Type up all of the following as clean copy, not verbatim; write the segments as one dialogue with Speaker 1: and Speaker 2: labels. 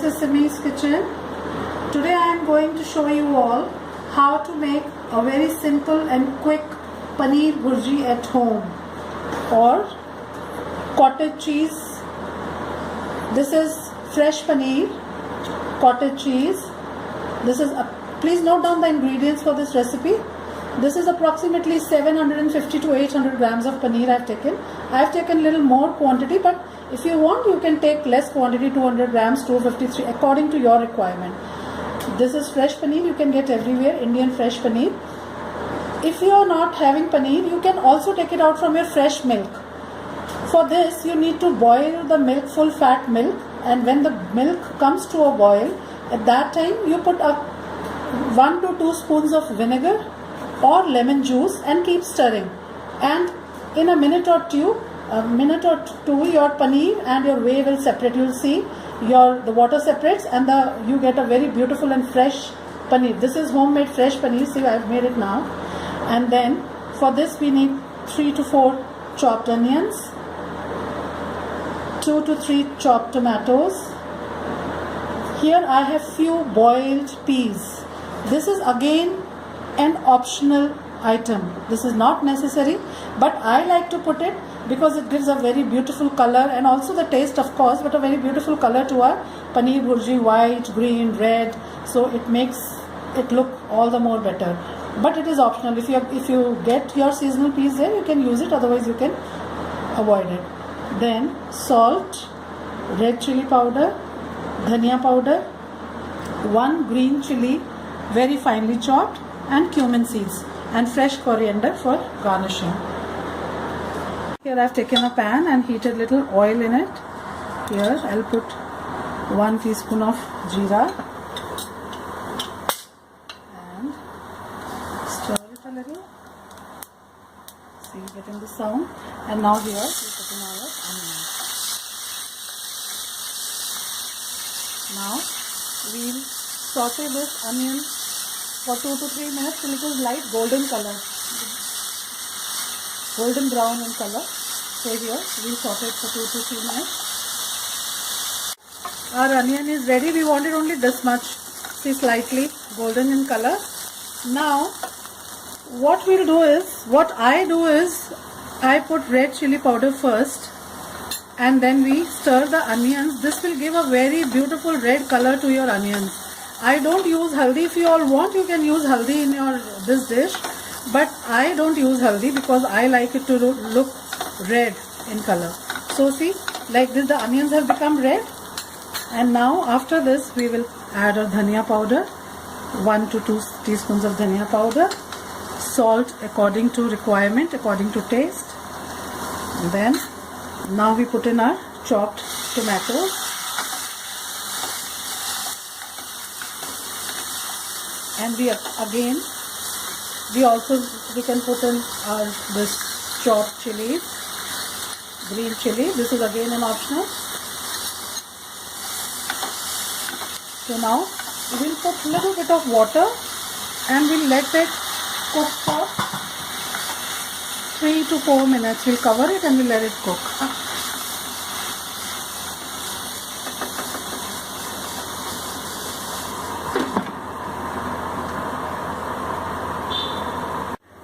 Speaker 1: to Simi's kitchen. Today I am going to show you all how to make a very simple and quick paneer bhurji at home or cottage cheese. This is fresh paneer, cottage cheese. Please note down the ingredients for this recipe. This is approximately 750 to 800 grams of paneer I have taken. I have taken little more quantity, but if you want, you can take less quantity, 200 grams, 253, according to your requirement. This is fresh paneer, you can get everywhere, Indian fresh paneer. If you are not having paneer, you can also take it out from your fresh milk. For this, you need to boil the milk, full fat milk, and when the milk comes to a boil, at that time you put up 1 to 2 spoons of vinegar or lemon juice and keep stirring. And in a minute or two, your paneer and your whey will separate. You will see the water separates and you get a very beautiful and fresh paneer. This is homemade fresh paneer. See, I have made it now. And then for this we need 3 to 4 chopped onions, 2 to 3 chopped tomatoes. Here I have few boiled peas. This is again an optional item. This is not necessary, but I like to put it because it gives a very beautiful color and also the taste, of course, but a very beautiful color to our paneer bhurji, white, green, red. So it makes it look all the more better. But it is optional. If you get your seasonal peas there, you can use it. Otherwise, you can avoid it. Then salt, red chili powder, dhania powder, 1 green chili, very finely chopped, and cumin seeds, and fresh coriander for garnishing. Here I have taken a pan and heated little oil in it. Here I will put 1 teaspoon of jeera and stir it a little. See, getting the sound. And now here we put in our onions. Now we will saute this onion for 2 to 3 minutes till it is light golden color, golden brown in color. So here we will saute it for 2 to 3 minutes. Our onion is ready. We want it only this much. See, slightly golden in color. Now what I do is I put red chili powder first and then we stir the onions. This will give a very beautiful red color to your onions. I don't use haldi. If you all want, you can use haldi in this dish, but I don't use haldi because I like it to look red in color. So see, like this the onions have become red. And now after this we will add our dhania powder, 1 to 2 teaspoons of dhania powder, salt according to requirement, according to taste. And then now we put in our chopped tomatoes. And we can put in this chopped chilies, green chili. This is again an optional. So now we will put a little bit of water and we'll let it cook for 3 to 4 minutes. We'll cover it and we'll let it cook.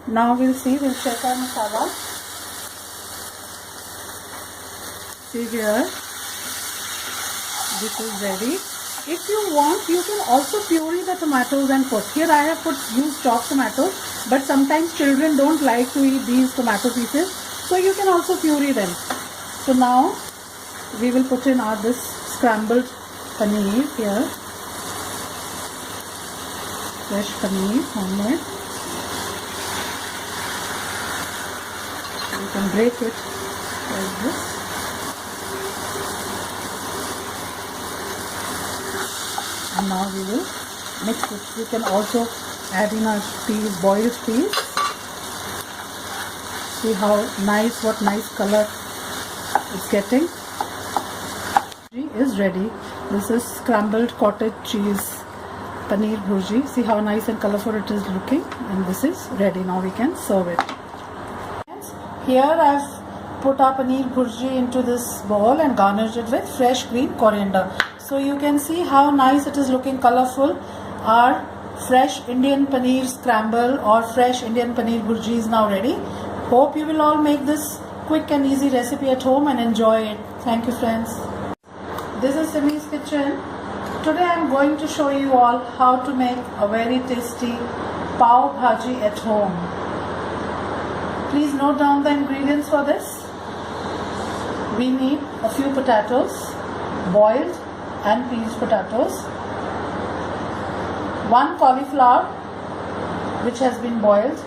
Speaker 1: Now we'll check our masala. See here, this is ready. If you want, you can also puree the tomatoes and put. Here I have used chopped tomatoes, but sometimes children don't like to eat these tomato pieces, so you can also puree them. So now we will put in this scrambled paneer here. Fresh paneer, homemade. You can break it like this. And now we will mix it. You can also add in our peas, boiled peas. See what nice color it's getting. Is ready. This is scrambled cottage cheese paneer bhurji. See how nice and colorful it is looking. And this is ready. Now we can serve it. Here I've put our paneer bhurji into this bowl and garnished it with fresh green coriander. So you can see how nice it is looking, colorful. Our fresh Indian paneer scramble or fresh Indian paneer bhurji is now ready. Hope you will all make this quick and easy recipe at home and enjoy it. Thank you, friends. This is Simi's kitchen. Today I am going to show you all how to make a very tasty pav bhaji at home. Please note down the ingredients for this. We need a few potatoes, boiled and peeled potatoes, 1 cauliflower which has been boiled,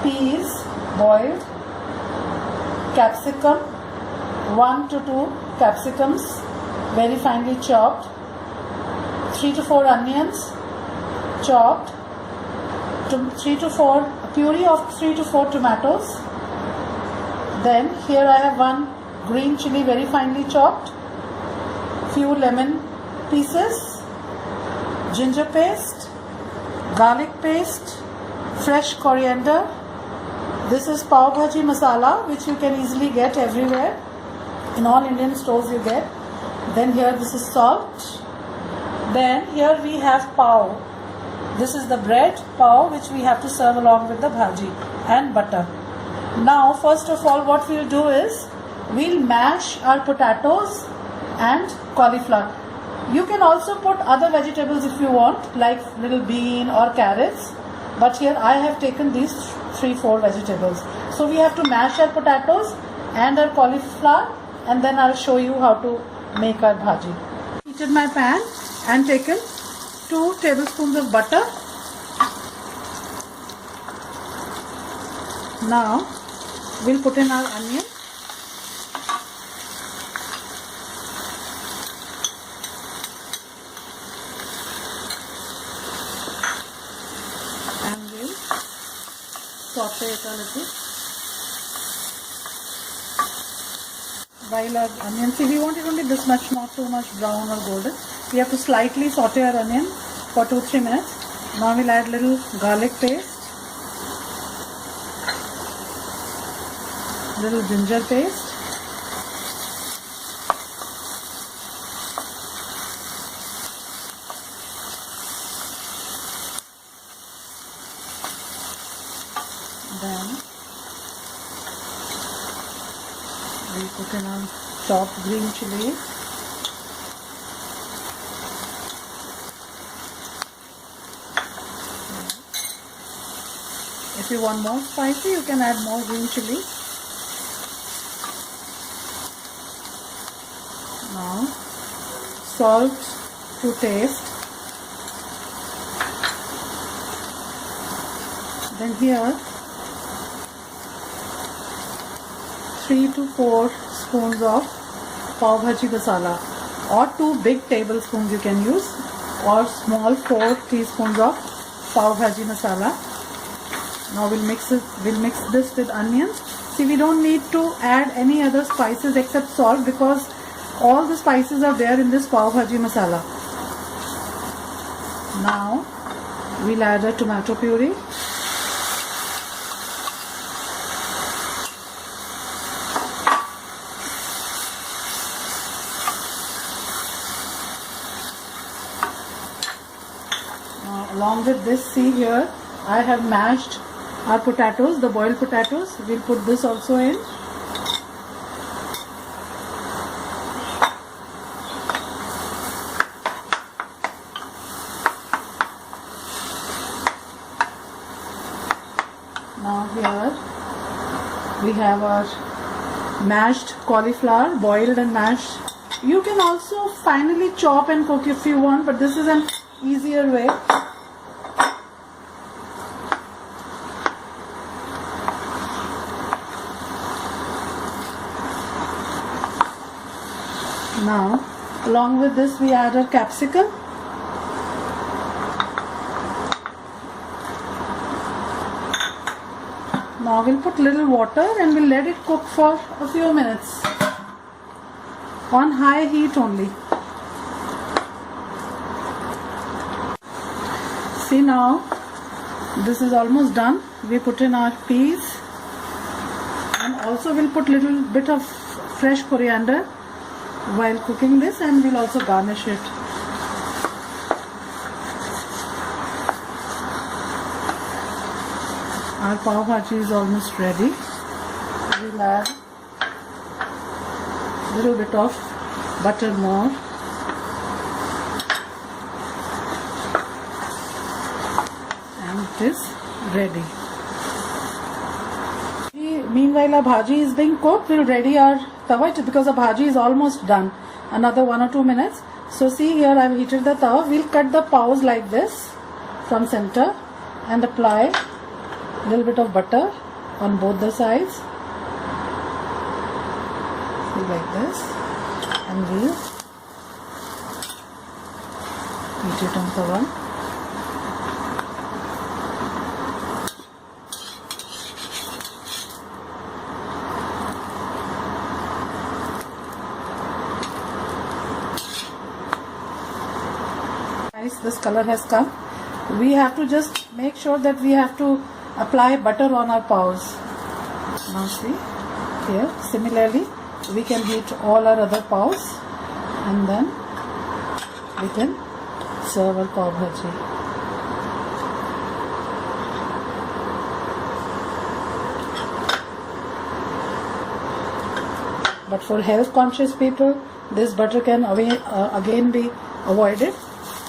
Speaker 1: peas boiled, capsicum, 1 to 2 capsicums very finely chopped, 3 to 4 onions chopped, 3 to 4 puree of 3 to 4 tomatoes. Then here I have 1 green chili very finely chopped, few lemon pieces, ginger paste, garlic paste, fresh coriander. This is pav bhaji masala which you can easily get everywhere. In all Indian stores you get. Then here this is salt. Then here we have pav. This is the bread pav which we have to serve along with the bhaji, and butter. Now first of all what we'll do is we'll mash our potatoes and cauliflower. You can also put other vegetables if you want, like little bean or carrots, but here I have taken these 3-4 vegetables. So we have to mash our potatoes and our cauliflower, and then I'll show you how to make our bhaji. Heated my pan and taken 2 tablespoons of butter. Now we'll put in our onion. And we'll saute it a little. While our onion, see, we want it only this much, not too much brown or golden. We have to slightly saute our onion for 2-3 minutes. Now we'll add little garlic paste, little ginger paste, then we put in our chopped green chili, if you want more spicy you can add more green chili. Now salt to taste. Then here 3 to 4 spoons of pav bhaji masala, or 2 big tablespoons you can use, or small 4 teaspoons of pav bhaji masala. Now we'll mix this with onions. See, we don't need to add any other spices except salt because all the spices are there in this pav bhaji masala. Now we'll add a tomato puree. Along with this, see here, I have mashed our potatoes, the boiled potatoes. We'll put this also in. Now here we have our mashed cauliflower, boiled and mashed. You can also finally chop and cook if you want, but this is an easier way. Now, along with this, we add our capsicum. Now we'll put little water and we'll let it cook for a few minutes on high heat only. See, now this is almost done. We put in our peas, and also we'll put little bit of fresh coriander while cooking this, and we'll also garnish it. Our pav bhaji is almost ready. We'll add a little bit of butter more. And it is ready. Meanwhile, our bhaji is being cooked. We'll ready our tawa because the bhaji is almost done. Another 1 or 2 minutes. So see here, I've heated the tawa. We'll cut the paws like this from center and apply a little bit of butter on both the sides. See, like this, and we'll heat it on tawa. This color has come. We have to just make sure that we have to apply butter on our paws. Now see here, similarly we can heat all our other paws and then we can serve our pav bhaji. But for health conscious people, this butter can again be avoided.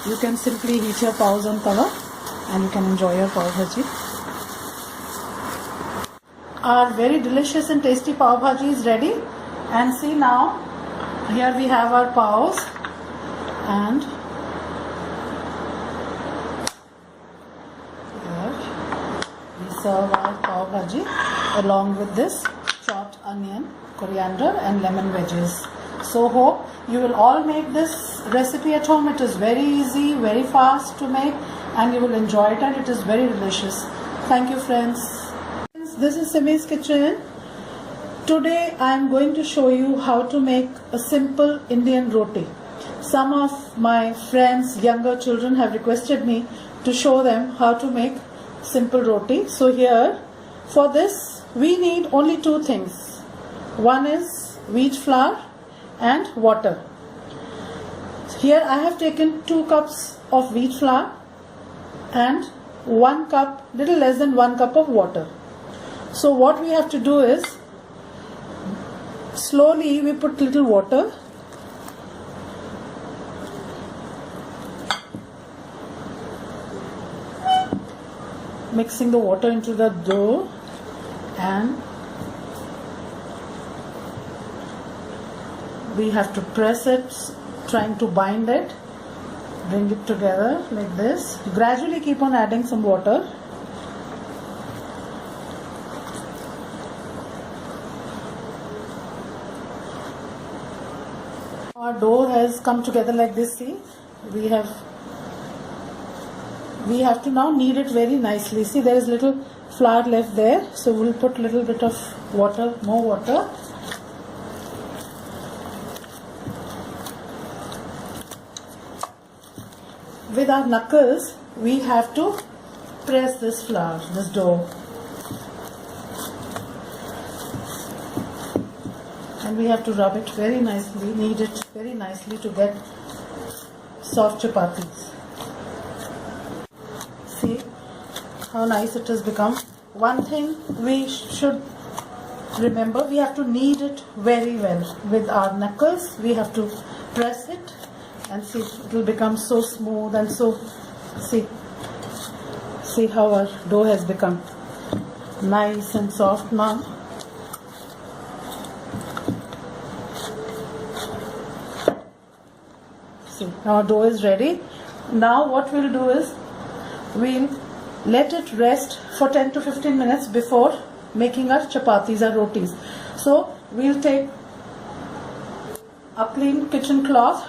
Speaker 1: You can simply heat your paws on tawa and you can enjoy your pav bhaji. Our very delicious and tasty pav bhaji is ready. And see now, here we have our paws, and here we serve our pav bhaji along with this chopped onion, coriander and lemon wedges. So hope you will all make this recipe at home. It is very easy, very fast to make, and you will enjoy it, and it is very delicious. Thank you, friends. This is Simi's kitchen. Today I am going to show you how to make a simple Indian roti. Some of my friends, younger children, have requested me to show them how to make simple roti. So here, for this we need only 2 things. One is wheat flour and water. Here I have taken 2 cups of wheat flour and 1 cup, little less than 1 cup of water. So what we have to do is, slowly we put little water, mixing the water into the dough, and we have to press it, trying to bind it, bring it together like this. Gradually keep on adding some water. Our dough has come together like this. See, we have to now knead it very nicely. See, there is little flour left there, so we'll put little bit of water, more water. With our knuckles, we have to press this flour, this dough. And we have to rub it very nicely, knead it very nicely to get soft chapatis. See how nice it has become. One thing we should remember, we have to knead it very well. With our knuckles, we have to press it, and see, it will become so smooth and so, see how our dough has become nice and soft now. See, now our dough is ready. Now what we'll do is, we'll let it rest for 10 to 15 minutes before making our chapatis or rotis. So we'll take a clean kitchen cloth,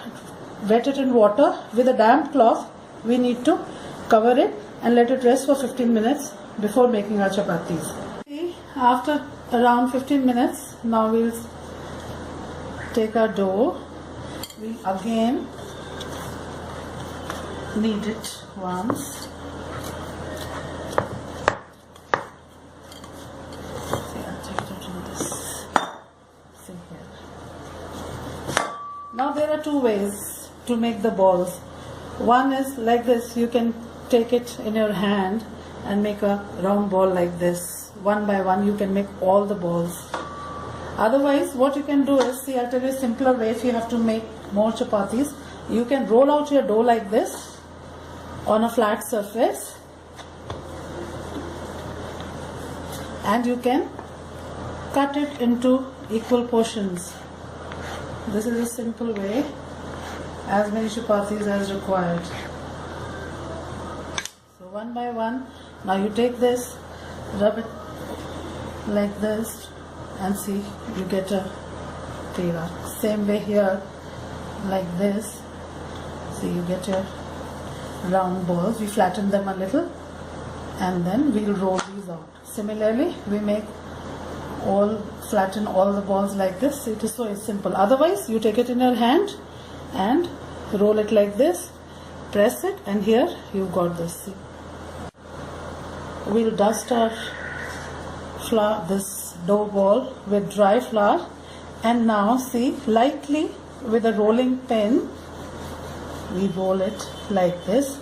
Speaker 1: wet it in water. With a damp cloth, we need to cover it and let it rest for 15 minutes before making our chapatis. See, after around 15 minutes, now we'll take our dough. We again knead it once. two ways to make the balls. One is like this. You can take it in your hand and make a round ball like this. One by one you can make all the balls. Otherwise, what you can do is, see, I'll tell you a simpler way if you have to make more chapatis. You can roll out your dough like this on a flat surface, and you can cut it into equal portions. This is a simple way, as many chapatis as required. So one by one, now you take this, rub it like this, and see, you get a tira. Same way here, like this. See, you get your round balls. We flatten them a little, and then we'll roll these out. Similarly, we flatten all the balls like this. It is so simple. Otherwise, you take it in your hand and roll it like this, press it, and here you've got this. See, we'll dust our flour, this dough ball, with dry flour, and now see, lightly with a rolling pin we roll it like this.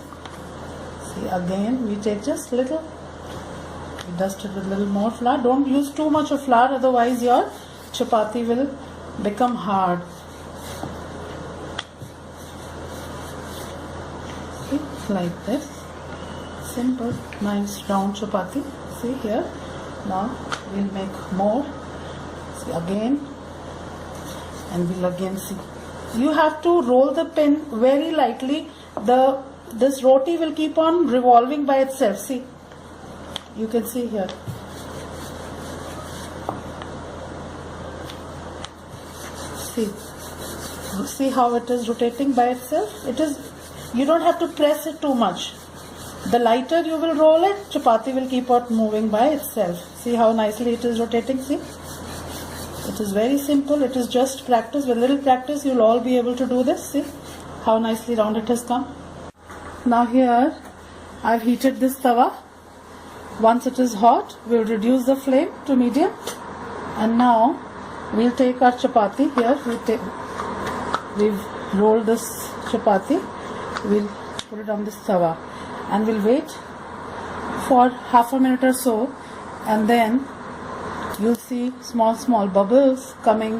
Speaker 1: See, again we take just little, we dust it with a little more flour. Don't use too much of flour, otherwise your chapati will become hard. See, like this, simple, nice round chapati. See here. Now we'll make more. See, again, and we'll again see. You have to roll the pin very lightly. This roti will keep on revolving by itself. See, you can see here. See how it is rotating by itself. You don't have to press it too much. The lighter you will roll it, chapati will keep on moving by itself. See how nicely it is rotating. See, it is very simple. It is just practice. With little practice, you'll all be able to do this. See how nicely round it has come. Now here, I've heated this tawa. Once it is hot, we'll reduce the flame to medium, and now we'll take our chapati. Here we've rolled this chapati. We'll put it on this tawa, and we'll wait for half a minute or so, and then you'll see small bubbles coming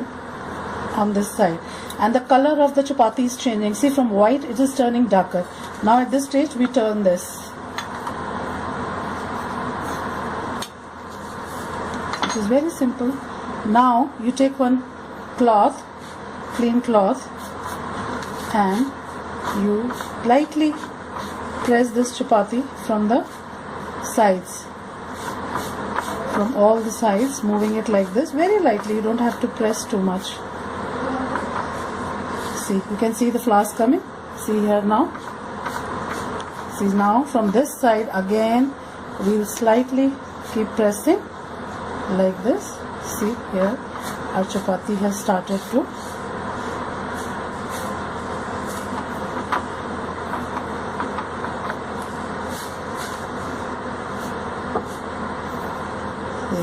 Speaker 1: on this side, and the color of the chapati is changing. See, from white it is turning darker. Now at this stage we turn this. It is very simple. Now you take one cloth, clean cloth, and you lightly press this chapati from the sides, from all the sides, moving it like this very lightly. You don't have to press too much. See, you can see the flowers coming. See here now. See, now from this side again we will slightly keep pressing like this. See here, our chapati has started to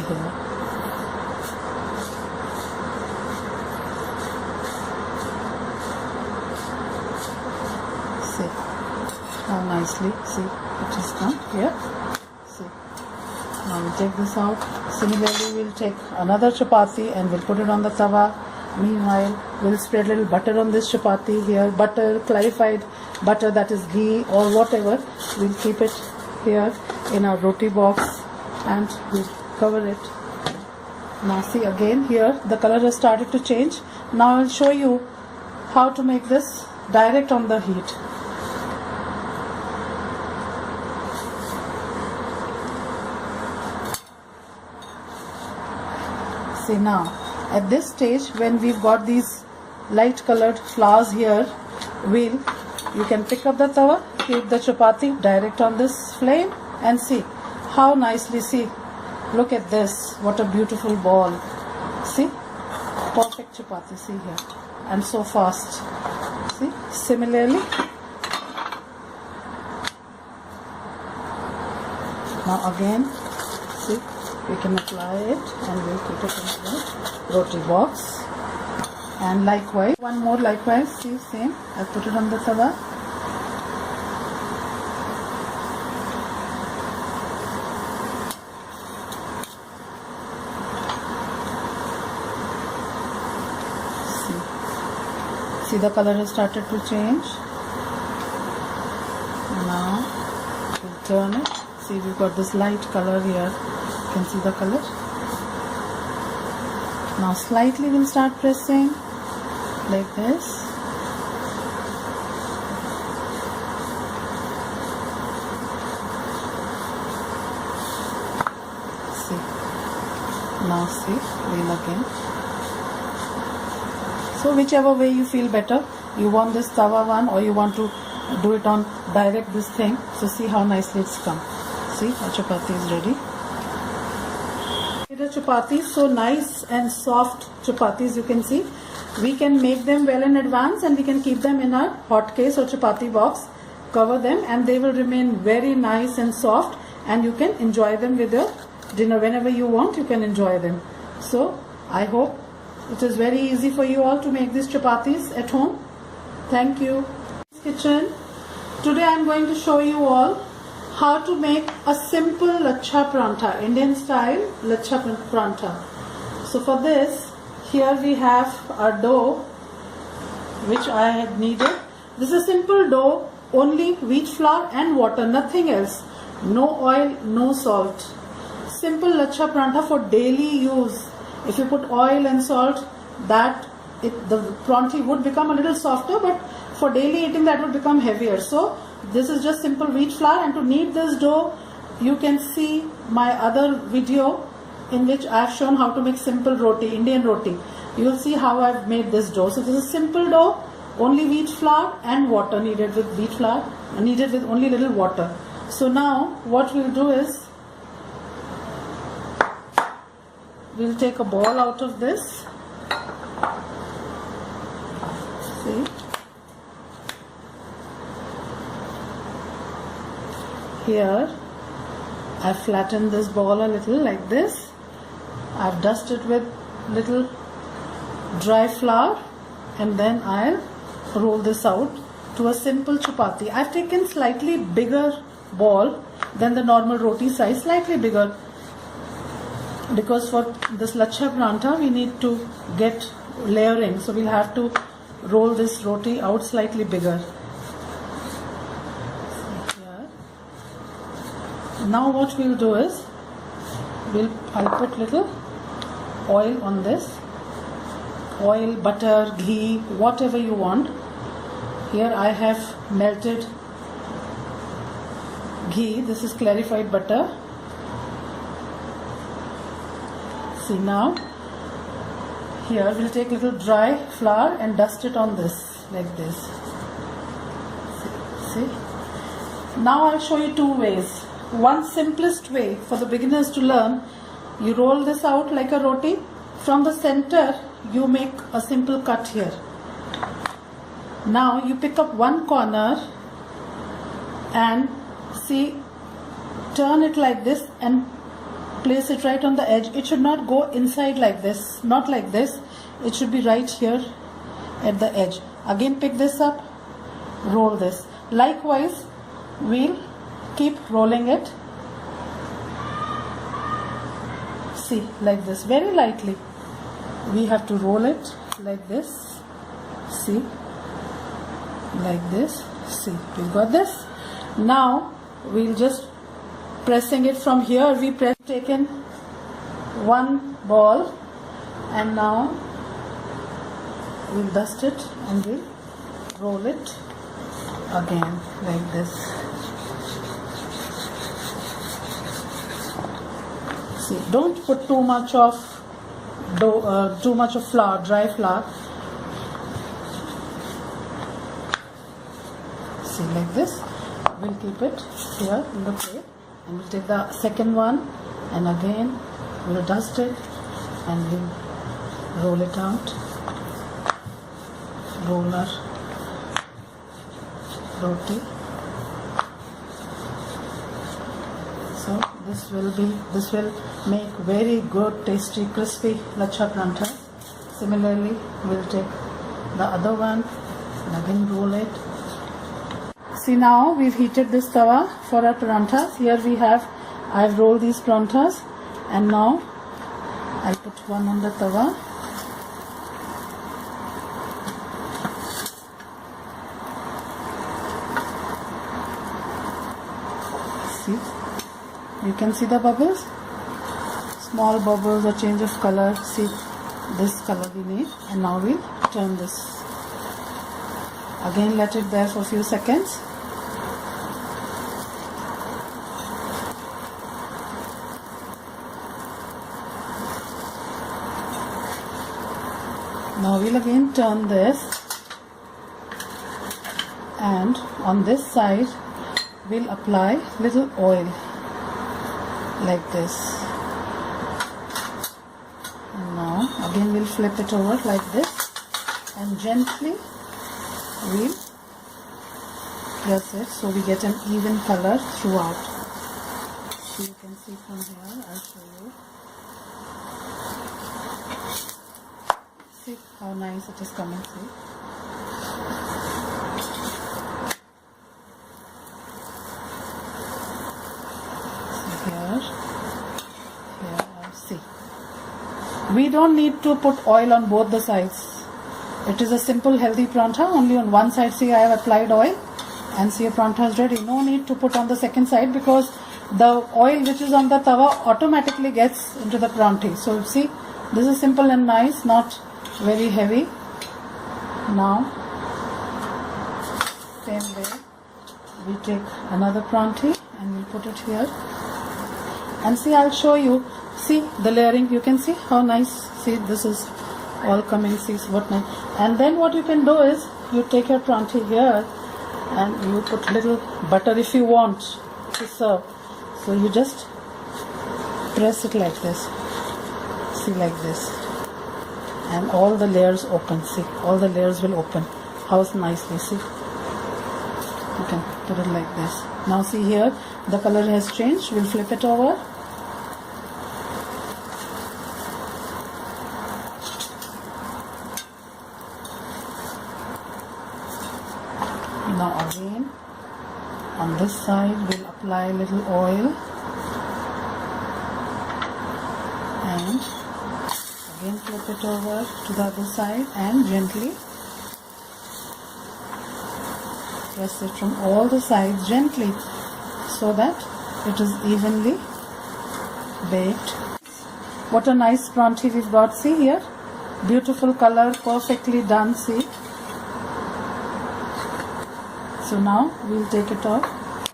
Speaker 1: here. See how nicely, see, it is done here. See, now we take this out. Similarly, we'll take another chapati and we'll put it on the tawa. Meanwhile, we'll spread a little butter on this chapati here. Butter, clarified butter, that is ghee or whatever. We'll keep it here in our roti box and we'll cover it. Now see, again here the color has started to change. Now I'll show you how to make this direct on the heat. See, now at this stage, when we've got these light colored flowers here, you can pick up the tawa, keep the chapati direct on this flame, and see how nicely, see, look at this, what a beautiful ball. See, perfect chapati, see here, and so fast. See, similarly, now again, see, we can apply it and we'll put it in the roti box. And likewise, one more likewise, see, same. I put it on the tawa. See, the color has started to change. Now we'll turn it. See, we've got this light color here. You can see the color. Now slightly we'll start pressing like this. See. Now see, we'll again. So whichever way you feel better, you want this tawa one or you want to do it on direct this thing. So see how nicely it's come. See, our chapati is ready. The chapatis, so nice and soft chapatis, you can see. We can make them well in advance and we can keep them in our hot case or chapati box, cover them, and they will remain very nice and soft, and you can enjoy them with your dinner. Whenever you want, you can enjoy them. So I hope it is very easy for you all to make these chapatis at home. Thank you. Kitchen. Today I am going to show you all how to make a simple lachha parantha, Indian style lachha parantha. So for this, here we have our dough which I had needed. This is a simple dough, only wheat flour and water, nothing else. No oil, no salt. Simple lachha parantha for daily use. If you put oil and salt, the paranthi would become a little softer, but for daily eating that would become heavier. So this is just simple wheat flour, and to knead this dough, you can see my other video in which I have shown how to make simple roti, Indian roti. You will see how I have made this dough. So this is simple dough, only wheat flour and water needed with wheat flour, needed with only little water. So now what we'll do is, we'll take a ball out of this. See? Here, I've flattened this ball a little like this. I've dusted with little dry flour, and then I'll roll this out to a simple chapati. I've taken slightly bigger ball than the normal roti size, slightly bigger, because for this lachha parantha we need to get layering, so we'll have to roll this roti out slightly bigger. Now what we'll do is, I'll put little oil on this. Oil, butter, ghee, whatever you want. Here I have melted ghee. This is clarified butter. See, now here we'll take little dry flour and dust it on this like this. See? Now I'll show you two ways. One simplest way for the beginners to learn, you roll this out like a roti. From the center, you make a simple cut here. Now you pick up one corner and see, turn it like this and place it right on the edge. It should not go inside like this, not like this. It should be right here at the edge. Again, pick this up, roll this. Likewise, we'll keep rolling it. See, like this, very lightly. We have to roll it like this. See, like this. See, we've got this. Now we'll just pressing it from here. We taken one ball, and now we'll dust it and we'll roll it again like this. See, don't put too much of dough, too much of flour, dry flour. See, like this. We'll keep it here in the plate, and we'll take the second one, and again we'll dust it and we'll roll it out. Roller roti. So this will make very good, tasty, crispy lachha parantha. Similarly, we'll take the other one and again roll it. See, now we've heated this tawa for our paranthas. Here I've rolled these paranthas, and now I'll put one on the tawa. See, you can see the bubbles, small bubbles, a change of color. See, this color we need, and now we'll turn this. Again, let it there for a few seconds. Now we'll again turn this, and on this side we'll apply little oil like this. And now again we'll flip it over like this, and gently we'll press it so we get an even color throughout. So you can see from here, I'll show you. See how nice it is coming through. See, we don't need to put oil on both the sides. It is a simple healthy parantha. Only on one side, see, I have applied oil, and see, your parantha is ready. No need to put on the second side because the oil which is on the tawa automatically gets into the paranthi. So see, this is simple and nice, not very heavy. Now, same way, we take another paranthi and we put it here. And see, I'll show you. See the layering. You can see how nice. See, this is all coming. See what nice. And then what you can do is you take your paranthi here and you put little butter if you want to serve. So you just press it like this. See, like this. And all the layers open. See, all the layers will open. How nicely, see. You can put it like this. Now see here, the color has changed. We'll flip it over. Now again, on this side, we'll apply a little oil. And again flip it over to the other side and gently press it from all the sides gently so that it is evenly baked. What a nice paranthi we've got. See here, beautiful color, perfectly done. See. So now we'll take it off.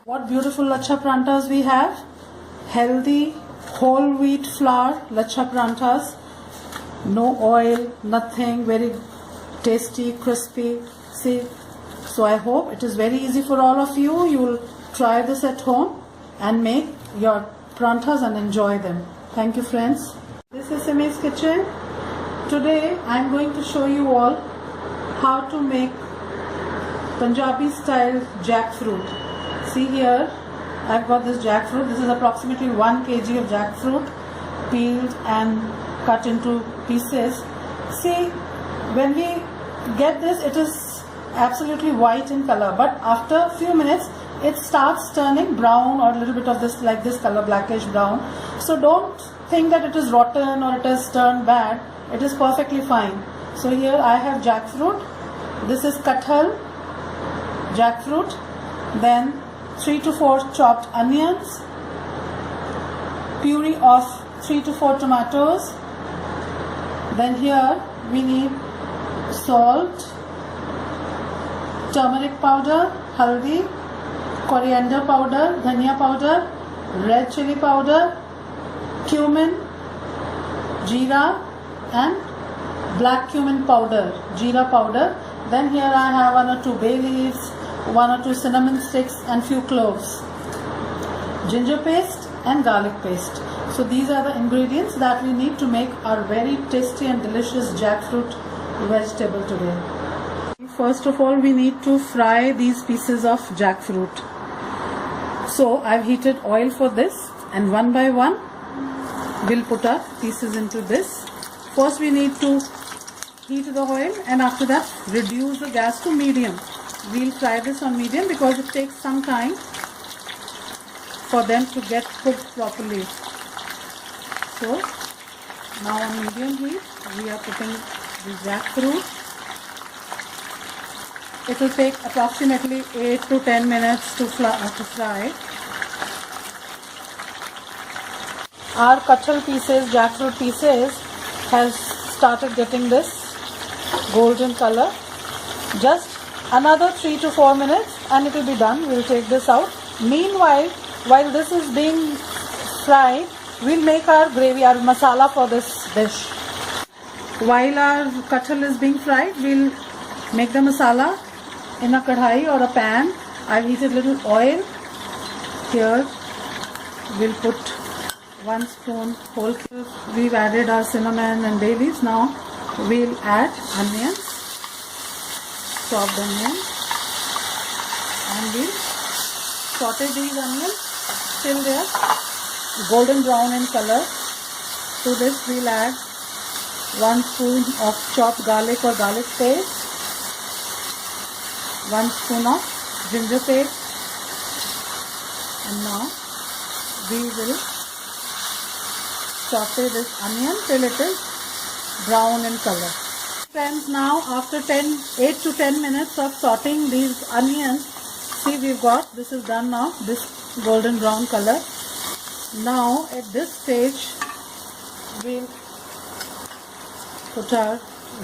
Speaker 1: What beautiful lachha paranthas we have. Healthy whole wheat flour lachha paranthas. No oil, nothing, very tasty, crispy. See, so I hope it is very easy for all of you. You will try this at home and make your paranthas and enjoy them. Thank you, friends. This is Simi's Kitchen. Today I am going to show you all how to make Punjabi style jackfruit. See here, I've got this jackfruit. This is approximately 1 kg of jackfruit, peeled and cut into pieces. See, when we get this, it is absolutely white in color, but after a few minutes it starts turning brown or a little bit of this, like this color, blackish brown. So don't think that it is rotten or it has turned bad. It is perfectly fine. So here I have jackfruit. This is kathal jackfruit. Then 3 to 4 chopped onions, puree of 3 to 4 tomatoes. Then here we need salt, turmeric powder, haldi, coriander powder, dhania powder, red chili powder, cumin, jeera and black cumin powder, jeera powder. Then here I have 1 or 2 bay leaves, 1 or 2 cinnamon sticks and few cloves, ginger paste and garlic paste. So these are the ingredients that we need to make our very tasty and delicious jackfruit vegetable today. First of all, we need to fry these pieces of jackfruit. So I've heated oil for this, and one by one we'll put our pieces into this. First we need to heat the oil, and after that reduce the gas to medium. We'll try this on medium because it takes some time for them to get cooked properly. So now on medium heat we are putting the jackfruit. It will take approximately 8 to 10 minutes to fry. Our kachal pieces, jackfruit pieces, has started getting this golden color. Just another 3 to 4 minutes and it will be done. We'll take this out. Meanwhile, while this is being fried, we'll make our gravy, our masala for this dish. While our kachal is being fried, we'll make the masala in a kadhai or a pan. I've heated little oil. Here we'll put 1 spoon whole clove. We've added our cinnamon and bay leaves. Now we'll add onions, chopped onions, and we'll saute these onions till they are golden brown in color. To this we'll add 1 spoon of chopped garlic or garlic paste, 1 spoon of ginger paste, and now we will saute this onion till it is brown in color. Friends, now after 8 to 10 minutes of sauteing these onions, see, we've got, this is done now, this golden brown color. Now at this stage we'll put our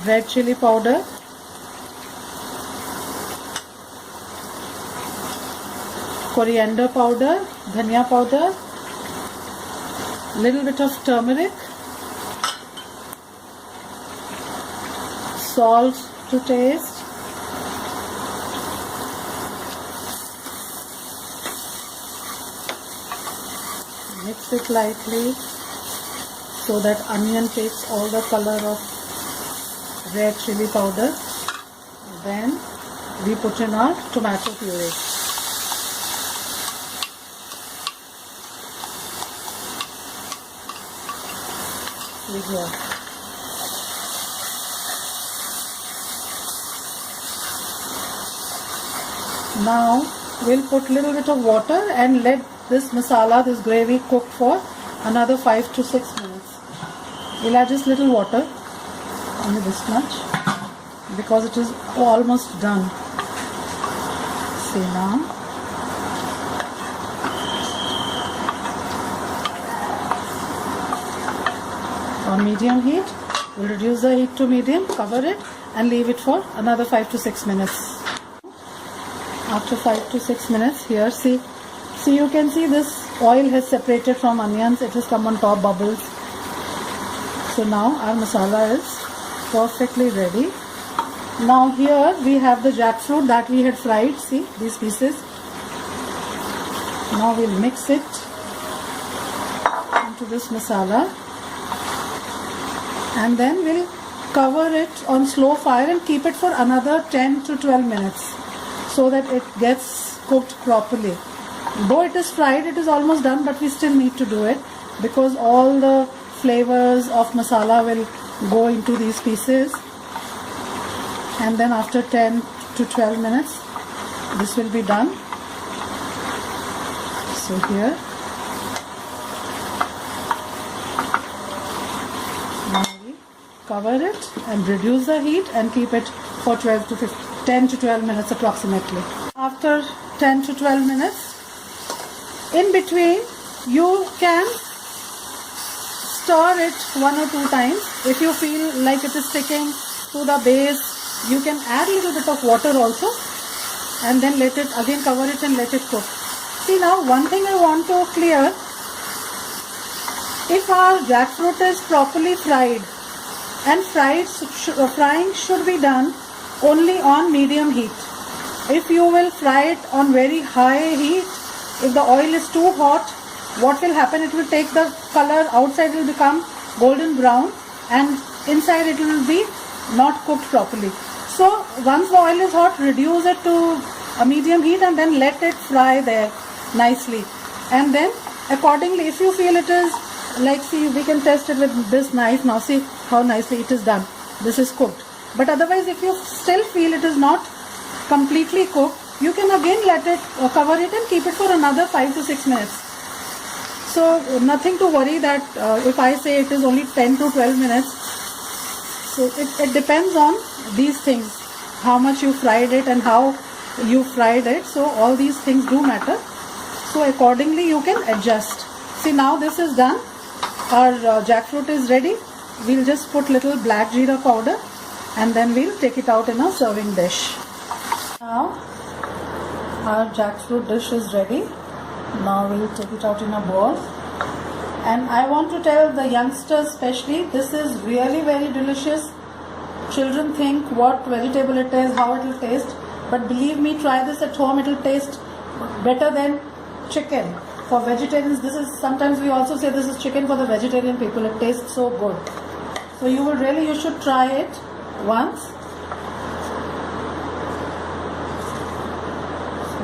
Speaker 1: red chili powder, coriander powder, dhania powder, little bit of turmeric, salt to taste, mix it lightly so that onion takes all the color of red chili powder. Then we put in our tomato puree. Here. Now we'll put little bit of water and let this masala, this gravy, cook for another 5 to 6 minutes. We'll add just little water, only this much, because it is almost done. See now. On medium heat, we'll reduce the heat to medium, cover it and leave it for another 5 to 6 minutes. After 5 to 6 minutes, here see you can see this oil has separated from onions, it has come on top, bubbles. So now our masala is perfectly ready. Now here we have the jackfruit that we had fried, see these pieces. Now we'll mix it into this masala. And then we'll cover it on slow fire and keep it for another 10 to 12 minutes so that it gets cooked properly. Though it is fried, it is almost done, but we still need to do it because all the flavors of masala will go into these pieces. And then after 10 to 12 minutes, this will be done. So here. Cover it and reduce the heat and keep it for 10 to 12 minutes approximately. After 10 to 12 minutes, in between you can stir it 1 or 2 times. If you feel like it is sticking to the base, you can add a little bit of water also and then let it again, cover it and let it cook. See now, one thing I want to clear, if our jackfruit is properly fried, and frying should be done only on medium heat. If you will fry it on very high heat, if the oil is too hot, what will happen? It will take the color, outside will become golden brown and inside it will be not cooked properly. So once the oil is hot, reduce it to a medium heat and then let it fry there nicely. And then accordingly, if you feel it is like, see, we can test it with this knife now. See how nicely it is done. This is cooked. But otherwise, if you still feel it is not completely cooked, you can again let it cover it and keep it for another 5 to 6 minutes. So nothing to worry that if I say it is only 10 to 12 minutes. So it depends on these things, how much you fried it and how you fried it. So all these things do matter. So accordingly you can adjust. See, now this is done. Our jackfruit is ready. We'll just put little black jeera powder and then we'll take it out in a serving dish. Now our jackfruit dish is ready. Now we'll take it out in a bowl. And I want to tell the youngsters especially, this is really very delicious. Children think what vegetable it is, how it will taste. But believe me, try this at home. It will taste better than chicken. For vegetarians, this is, sometimes we also say this is chicken for the vegetarian people. It tastes so good. So you should try it once.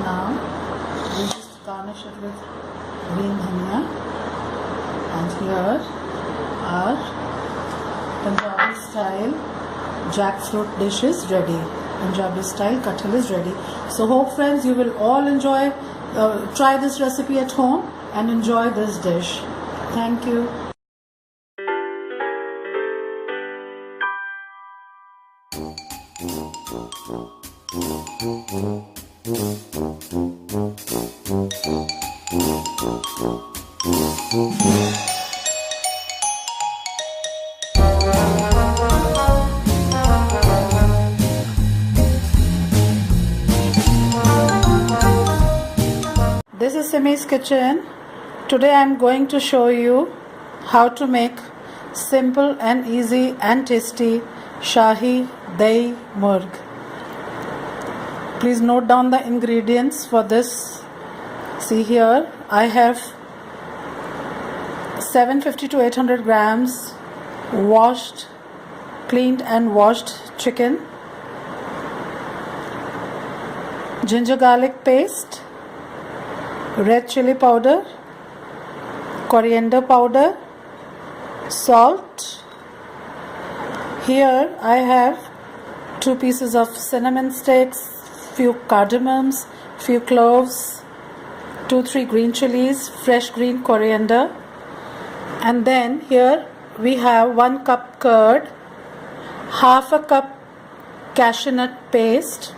Speaker 1: Now we just garnish it with green dhania. And here our Punjabi style jackfruit dish is ready. Punjabi style kathal is ready. So hope friends you will all enjoy, try this recipe at home and enjoy this dish. Thank you. This is Simi's kitchen. Today I am going to show you how to make simple and easy and tasty Shahi Dahi Murg. Please note down the ingredients for this. See here, I have 750 to 800 grams cleaned and washed chicken, ginger garlic paste, red chili powder, coriander powder, salt. Here I have 2 pieces of cinnamon sticks, few cardamoms, few cloves, 2-3 green chilies, fresh green coriander, and then here we have 1 cup curd, half a cup cashew nut paste,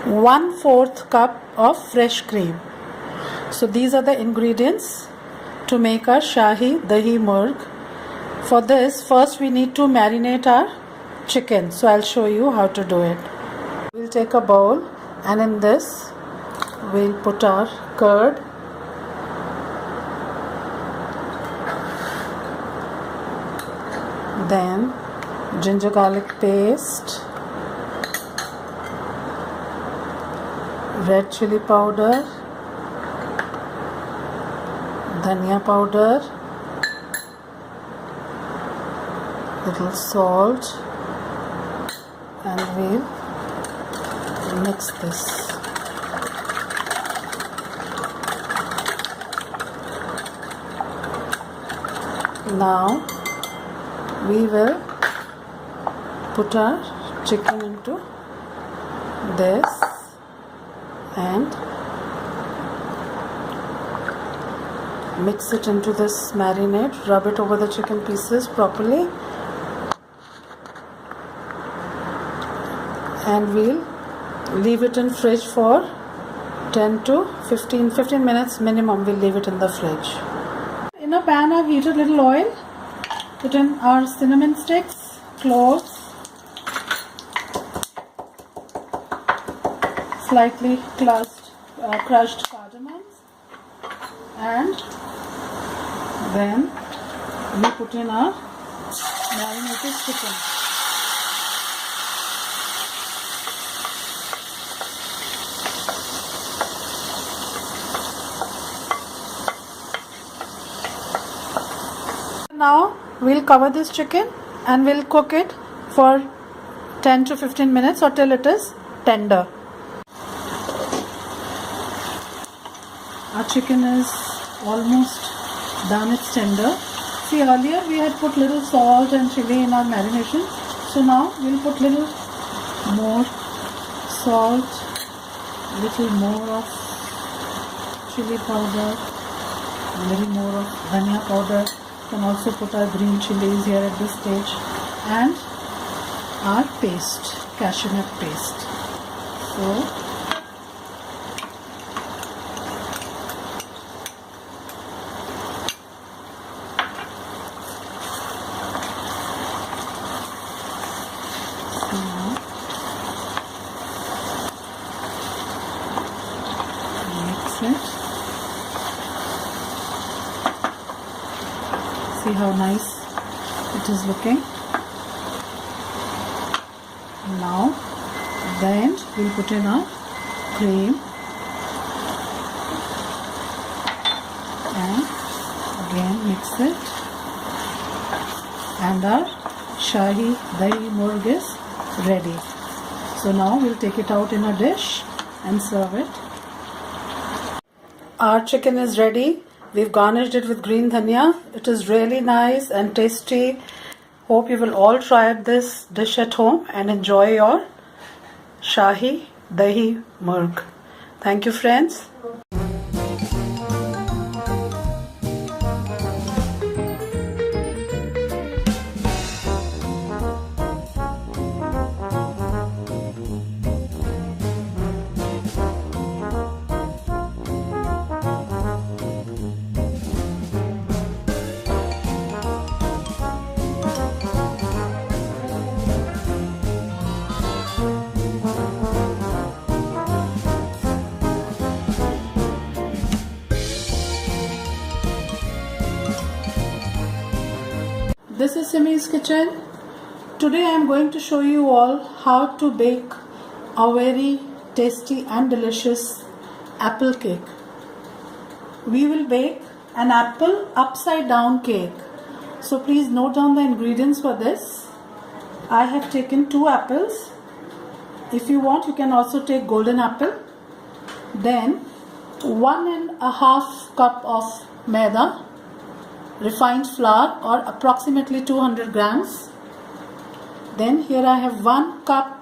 Speaker 1: 1/4 cup of fresh cream. So these are the ingredients to make our Shahi Dahi Murg. For this, first we need to marinate our chicken. So I'll show you how to do it. We'll take a bowl and in this we'll put our curd, then ginger garlic paste, red chili powder, dhania powder, little salt, and we'll mix this. Now we will put our chicken into this and mix it into this marinade. Rub it over the chicken pieces properly and we'll leave it in fridge for 10 to 15 minutes minimum. We'll leave it in the fridge. In a pan I've heated little oil, put in our cinnamon sticks, cloves, slightly crushed cardamoms, and then we put in our marinated chicken. Now we'll cover this chicken and we'll cook it for 10 to 15 minutes or till it is tender. Our chicken is almost done, it's tender. See, earlier we had put little salt and chili in our marination, So now we'll put little more salt, little more of chili powder, a little more of dhania powder. You can also put our green chilies here at this stage, and our paste, cashew nut paste. So see how nice it is looking. Now then we'll put in our cream and again mix it, and our Shahi Dahi Murg is ready. So now we'll take it out in a dish and serve it. Our chicken is ready. We've garnished it with green dhania. It is really nice and tasty. Hope you will all try this dish at home and enjoy your Shahi Dahi Murg. Thank you, friends. This is Simi's kitchen. Today I am going to show you all how to bake a very tasty and delicious apple cake. We will bake an apple upside down cake. So please note down the ingredients for this. I have taken 2 apples. If you want, you can also take golden apple. Then 1.5 cup of maida, refined flour, or approximately 200 grams. Then here I have 1 cup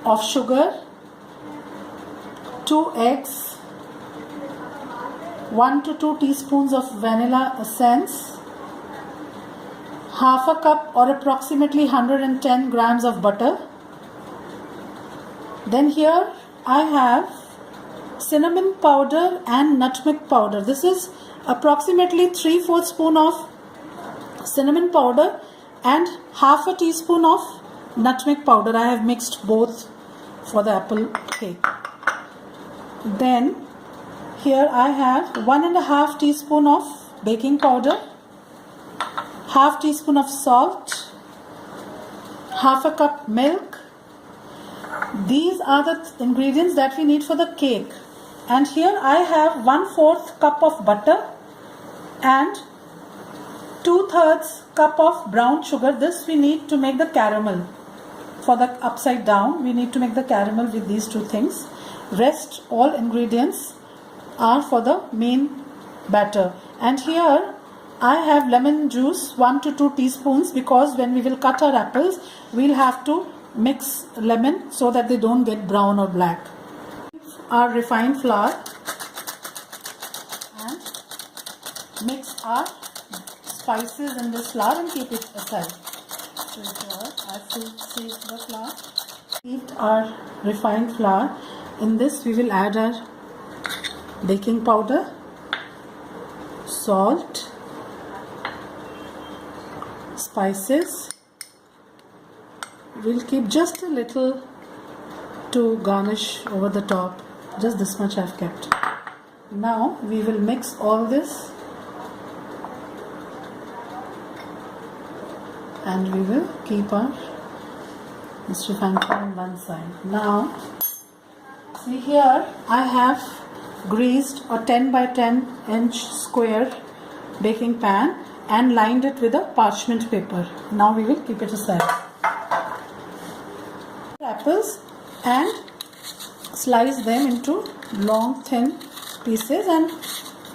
Speaker 1: of sugar, 2 eggs, 1 to 2 teaspoons of vanilla essence, half a cup or approximately 110 grams of butter. Then here I have cinnamon powder and nutmeg powder. This is approximately 3/4 spoon of cinnamon powder and half a teaspoon of nutmeg powder. I have mixed both for the apple cake. Then here I have 1.5 teaspoon of baking powder, half teaspoon of salt, half a cup milk. These are the ingredients that we need for the cake. And here I have 1/4 cup of butter and 2/3 cup of brown sugar. This we need to make the caramel. For the upside down, we need to make the caramel with these 2 things. Rest all ingredients are for the main batter. And here I have lemon juice, 1 to 2 teaspoons, because when we will cut our apples, we'll have to mix lemon so that they don't get brown or black. Our refined flour and mix our spices in this flour and keep it aside. So here I sieve the flour. Heat our refined flour. In this we will add our baking powder, salt, spices. We'll keep just a little to garnish over the top. Just this much I've kept. Now we will mix all this and we will keep our Mr. Fancy on one side. Now see here I have greased a 10 by 10 inch square baking pan and lined it with a parchment paper. Now we will keep it aside. Apples and slice them into long thin pieces and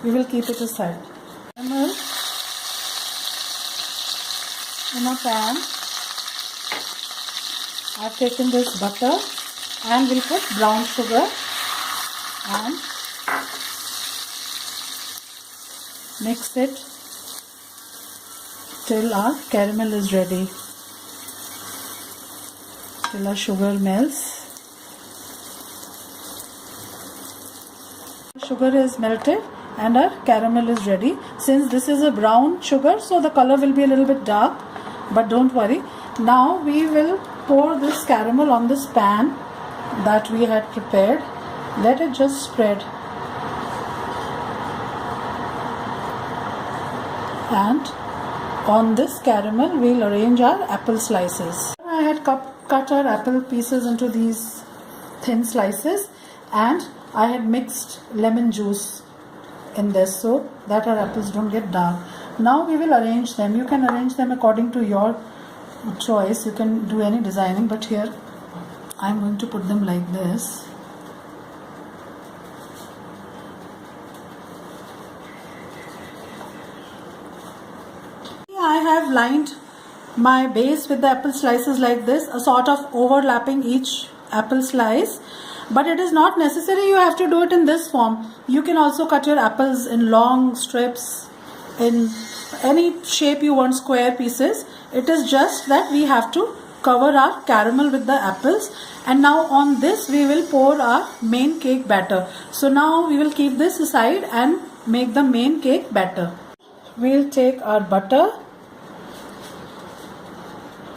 Speaker 1: we will keep it aside. Caramel in a pan. I've taken this butter and we'll put brown sugar and mix it till our caramel is ready, till our sugar melts. Sugar is melted and our caramel is ready. Since this is a brown sugar, so the color will be a little bit dark, but don't worry. Now we will pour this caramel on this pan that we had prepared. Let it just spread. And on this caramel we'll arrange our apple slices. I had cut our apple pieces into these thin slices, and I had mixed lemon juice in this so that our apples don't get dark. Now we will arrange them. You can arrange them according to your choice. You can do any designing, but here I'm going to put them like this. I have lined my base with the apple slices like this, a sort of overlapping each apple slice, but it is not necessary you have to do it in this form. You can also cut your apples in long strips, in any shape you want, square pieces. It is just that we have to cover our caramel with the apples, and now on this we will pour our main cake batter. So now we will keep this aside and make the main cake batter. We'll take our butter.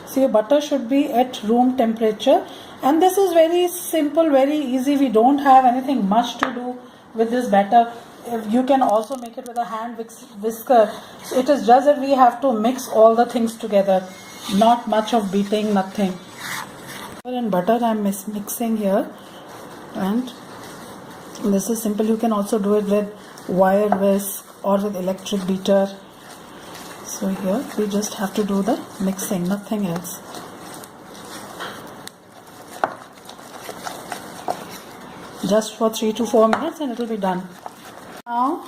Speaker 1: See, butter should be at room temperature, and this is very simple, very easy. We don't have anything much to do with this batter. You can also make it with a hand whisker. So it is just that we have to mix all the things together. Not much of beating, nothing. And butter I'm mixing here, and this is simple. You can also do it with wire whisk or with electric beater. So here we just have to do the mixing, nothing else. Just for 3 to 4 minutes and it will be done. Now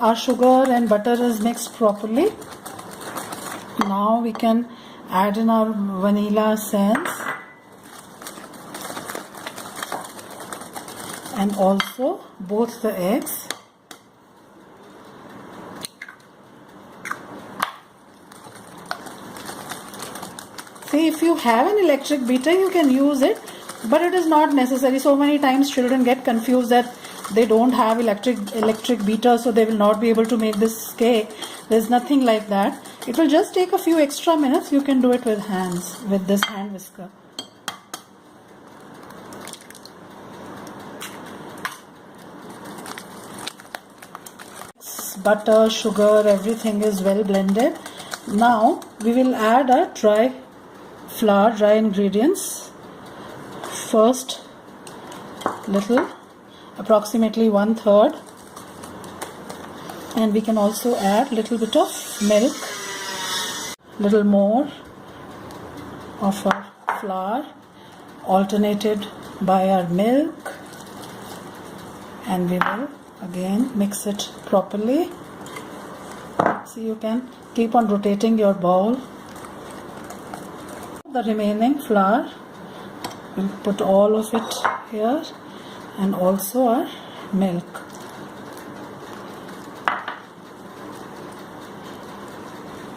Speaker 1: our sugar and butter is mixed properly. Now we can add in our vanilla essence and also both the eggs. See, if you have an electric beater, you can use it, but it is not necessary. So many times children get confused that they don't have electric beater, so they will not be able to make this cake. There's nothing like that. It will just take a few extra minutes. You can do it with hands, with this hand whisker. Butter, sugar, everything is well blended. Now we will add our dry ingredients. First little, approximately 1/3, and we can also add little bit of milk, little more of our flour alternated by our milk, and we will again mix it properly. So you can keep on rotating your bowl. The remaining flour, we'll put all of it here, and also our milk.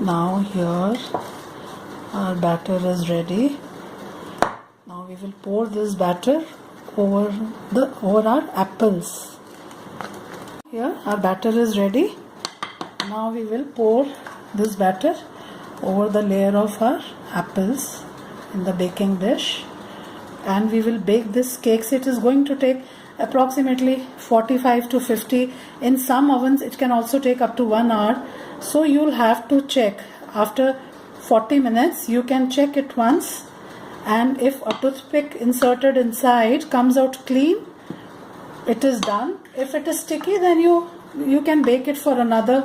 Speaker 1: Now here our batter is ready. Now we will pour this batter over our apples. Here our batter is ready. Now we will pour this batter over the layer of our apples in the baking dish, and we will bake this cake. So it is going to take approximately 45 to 50. In some ovens it can also take up to 1 hour. So you'll have to check after 40 minutes. You can check it once, and if a toothpick inserted inside comes out clean, it is done. If it is sticky, then you can bake it for another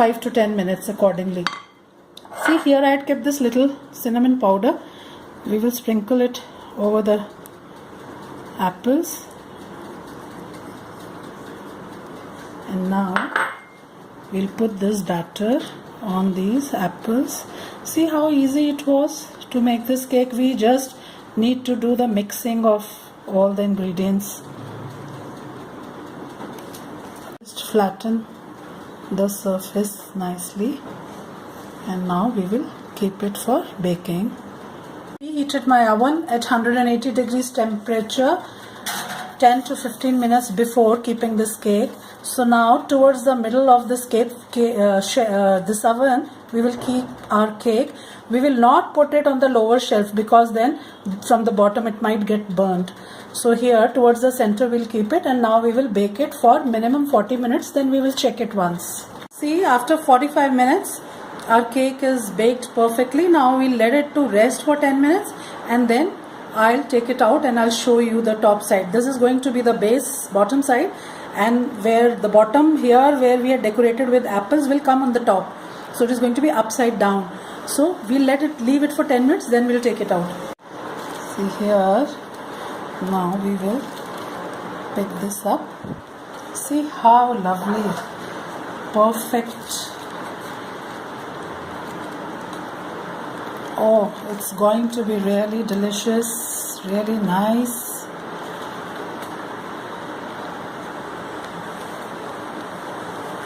Speaker 1: 5 to 10 minutes accordingly. See, here I had kept this little cinnamon powder. We will sprinkle it over the apples, and now we'll put this batter on these apples. See how easy it was to make this cake. We just need to do the mixing of all the ingredients. Just flatten the surface nicely, and now we will keep it for baking. Preheated my oven at 180 degrees temperature 10 to 15 minutes before keeping this cake. So now towards the middle of this this oven, we will keep our cake. We will not put it on the lower shelf because then from the bottom it might get burnt. So here towards the center we'll keep it, and now we will bake it for minimum 40 minutes. Then we will check it once. See, after 45 minutes our cake is baked perfectly. Now we'll let it to rest for 10 minutes, and then I'll take it out and I'll show you the top side. This is going to be the base bottom side, and where the bottom here where we are decorated with apples will come on the top. So it is going to be upside down. So we'll leave it for 10 minutes, then we'll take it out. See here, now we will pick this up. See how lovely, perfect. Oh, it's going to be really delicious, really nice.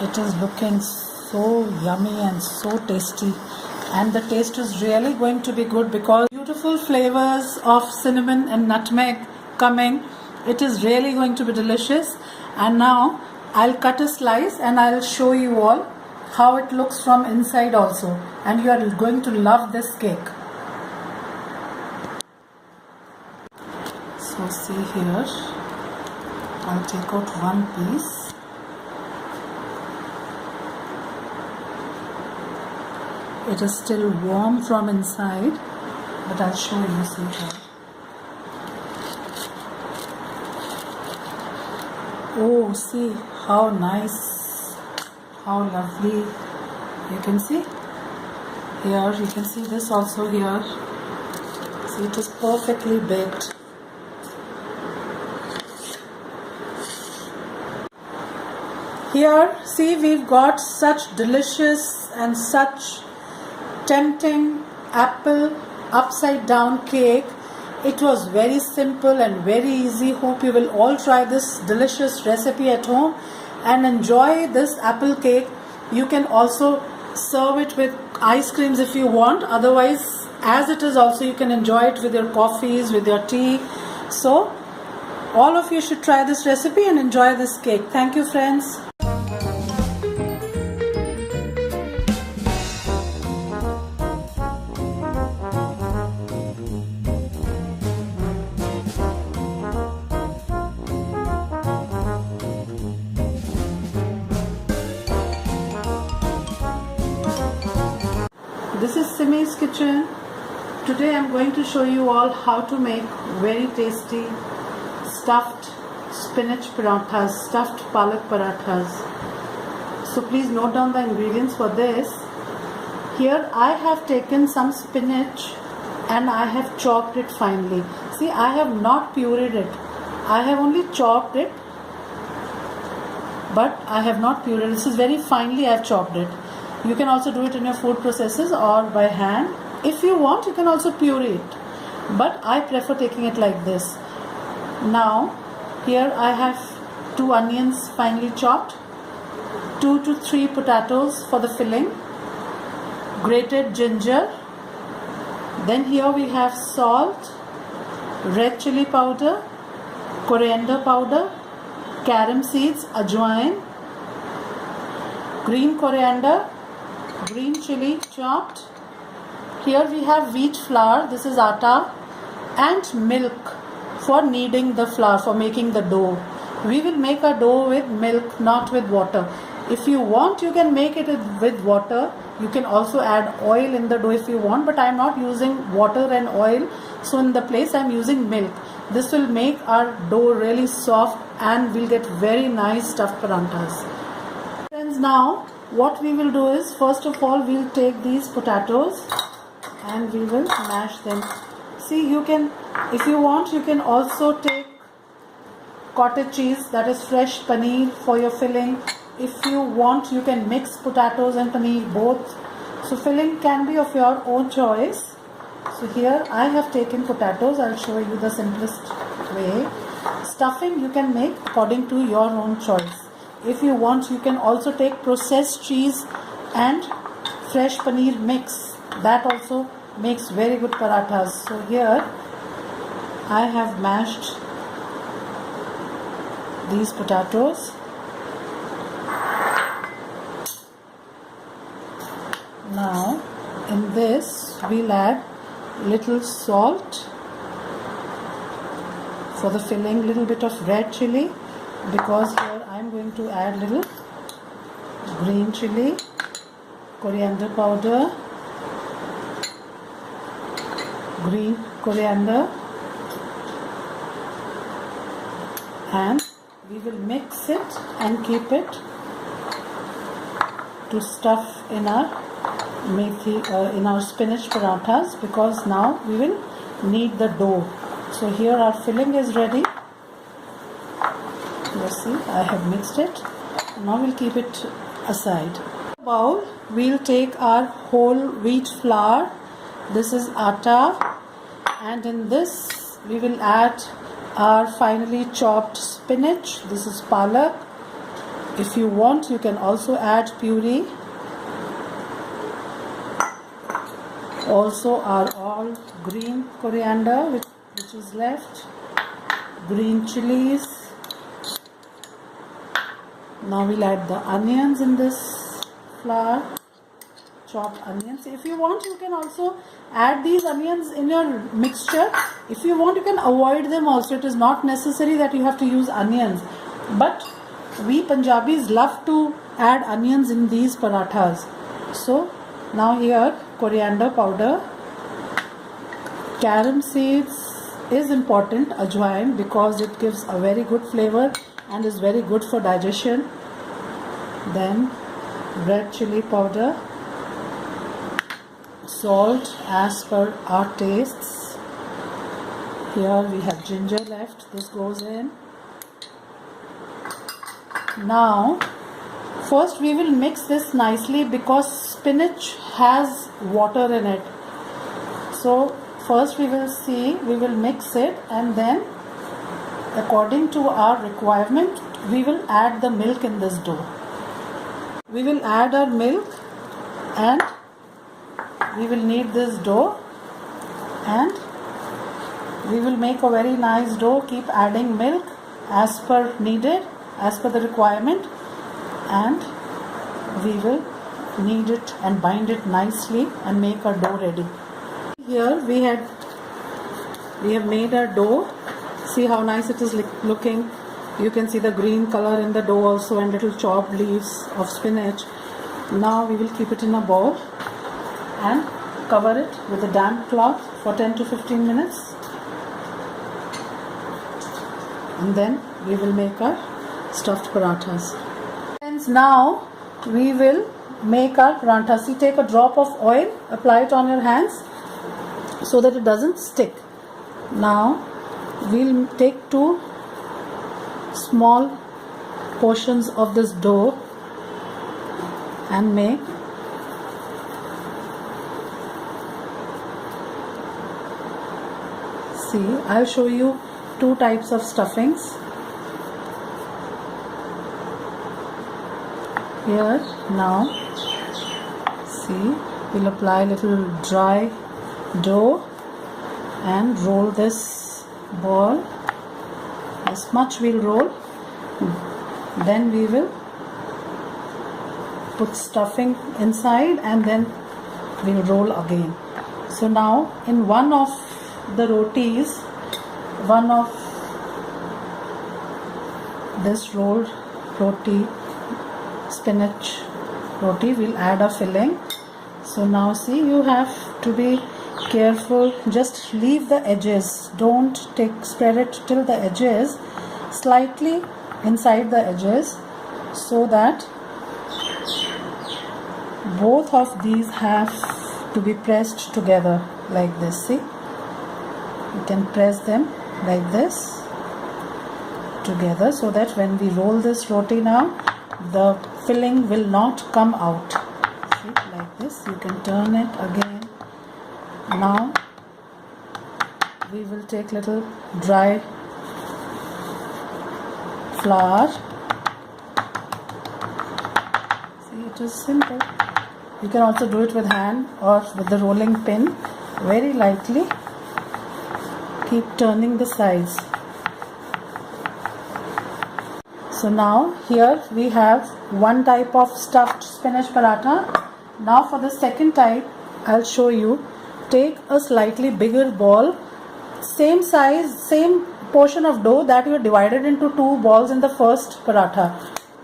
Speaker 1: It is looking so yummy and so tasty, and the taste is really going to be good because beautiful flavors of cinnamon and nutmeg coming. It is really going to be delicious. And now I'll cut a slice and I'll show you all how it looks from inside also, and you are going to love this cake. So see here, I'll take out one piece. It is still warm from inside, but I'll show you. See here. Oh, see how nice, how lovely. You can see here, you can see this also here. See, it is perfectly baked. Here, see, we've got such delicious and such tempting apple upside down cake. It was very simple and very easy. Hope you will all try this delicious recipe at home and enjoy this apple cake. You can also serve it with ice creams if you want. Otherwise, as it is also, you can enjoy it with your coffees, with your tea. So, all of you should try this recipe and enjoy this cake. Thank you, friends. This is Simi's kitchen. Today I am going to show you all how to make very tasty stuffed spinach parathas, stuffed palak parathas. So please note down the ingredients for this. Here I have taken some spinach and I have chopped it finely. See, I have not pureed it. I have only chopped it, but I have not pureed it. This is very finely I have chopped it. You can also do it in your food processors or by hand. If you want, you can also puree it, but I prefer taking it like this. Now here I have 2 onions finely chopped, 2 to 3 potatoes for the filling, grated ginger. Then here we have salt, red chili powder, coriander powder, carom seeds, ajwain, green coriander, green chili chopped. Here we have wheat flour, this is atta, and milk for kneading the flour, for making the dough. We will make a dough with milk, not with water. If you want, you can make it with water. You can also add oil in the dough if you want, but I am not using water and oil. So in the place I am using milk. This will make our dough really soft and we'll get very nice stuffed parathas. Friends, now what we will do is, first of all, we'll take these potatoes and we will mash them. See, you can, if you want, you can also take cottage cheese, that is fresh paneer, for your filling. If you want, you can mix potatoes and paneer both. So filling can be of your own choice. So here I have taken potatoes. I'll show you the simplest way. Stuffing you can make according to your own choice. If you want, you can also take processed cheese and fresh paneer mix. That also makes very good parathas. So here I have mashed these potatoes. Now in this we'll add little salt for the filling, little bit of red chili, because here I am going to add little green chili, coriander powder, green coriander, and we will mix it and keep it to stuff in our methi, in our spinach parathas, because now we will knead the dough. So here our filling is ready. Let's see, I have mixed it. Now we'll keep it aside. Bowl, we'll take our whole wheat flour. This is atta, and in this we will add our finely chopped spinach. This is palak. If you want, you can also add puree. Also our all green coriander which is left, green chilies. Now we'll add the onions in this flour, chopped onions. If you want, you can also add these onions in your mixture. If you want, you can avoid them also. It is not necessary that you have to use onions, but we Punjabis love to add onions in these parathas. So now here coriander powder, carom seeds is important, ajwain, because it gives a very good flavor and is very good for digestion. Then red chili powder, salt as per our tastes. Here we have ginger left, this goes in. Now first we will mix this nicely because spinach has water in it. So first we will mix it, and then according to our requirement we will add the milk in this dough. We will add our milk and we will knead this dough, and we will make a very nice dough. Keep adding milk as per needed, as per the requirement, and we will knead it and bind it nicely and make our dough ready. Here we have made our dough. See how nice it is looking. You can see the green color in the dough also, and little chopped leaves of spinach. Now we will keep it in a bowl and cover it with a damp cloth for 10 to 15 minutes, and then we will make our stuffed parathas. Friends, now we will make our parathas. See, take a drop of oil, apply it on your hands so that it doesn't stick. Now we'll take 2 small portions of this dough and make see, I'll show you 2 types of stuffings. Here now see, we'll apply little dry dough and roll this ball. This much we'll roll. Then we will put stuffing inside, and then we'll roll again. So now in one of the rotis, one of this rolled roti, spinach roti, we'll add a filling. So now see, you have to be careful. Just leave the edges, don't spread it till the edges, slightly inside the edges, so that both of these have to be pressed together like this. See, you can press them like this together, so that when we roll this roti now, the filling will not come out. See, like this. You can turn it again. Now we will take little dry flour. See, it is simple. You can also do it with hand or with the rolling pin. Very lightly. Keep turning the sides. So now here we have one type of stuffed spinach paratha. Now for the second type, I'll show you. Take a slightly bigger ball, same size, same portion of dough that you divided into two balls in the first paratha.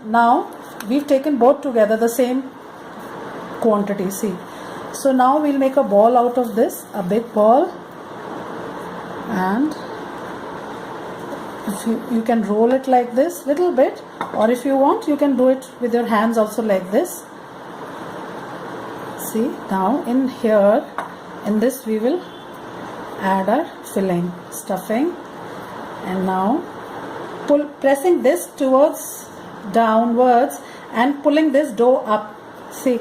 Speaker 1: Now we've taken both together, the same quantity, see. So now we'll make a ball out of this, a big ball, and if you can roll it like this little bit, or if you want you can do it with your hands also like this. See, now in here, in this we will add our filling, stuffing, and now pressing this towards downwards and pulling this dough up. See,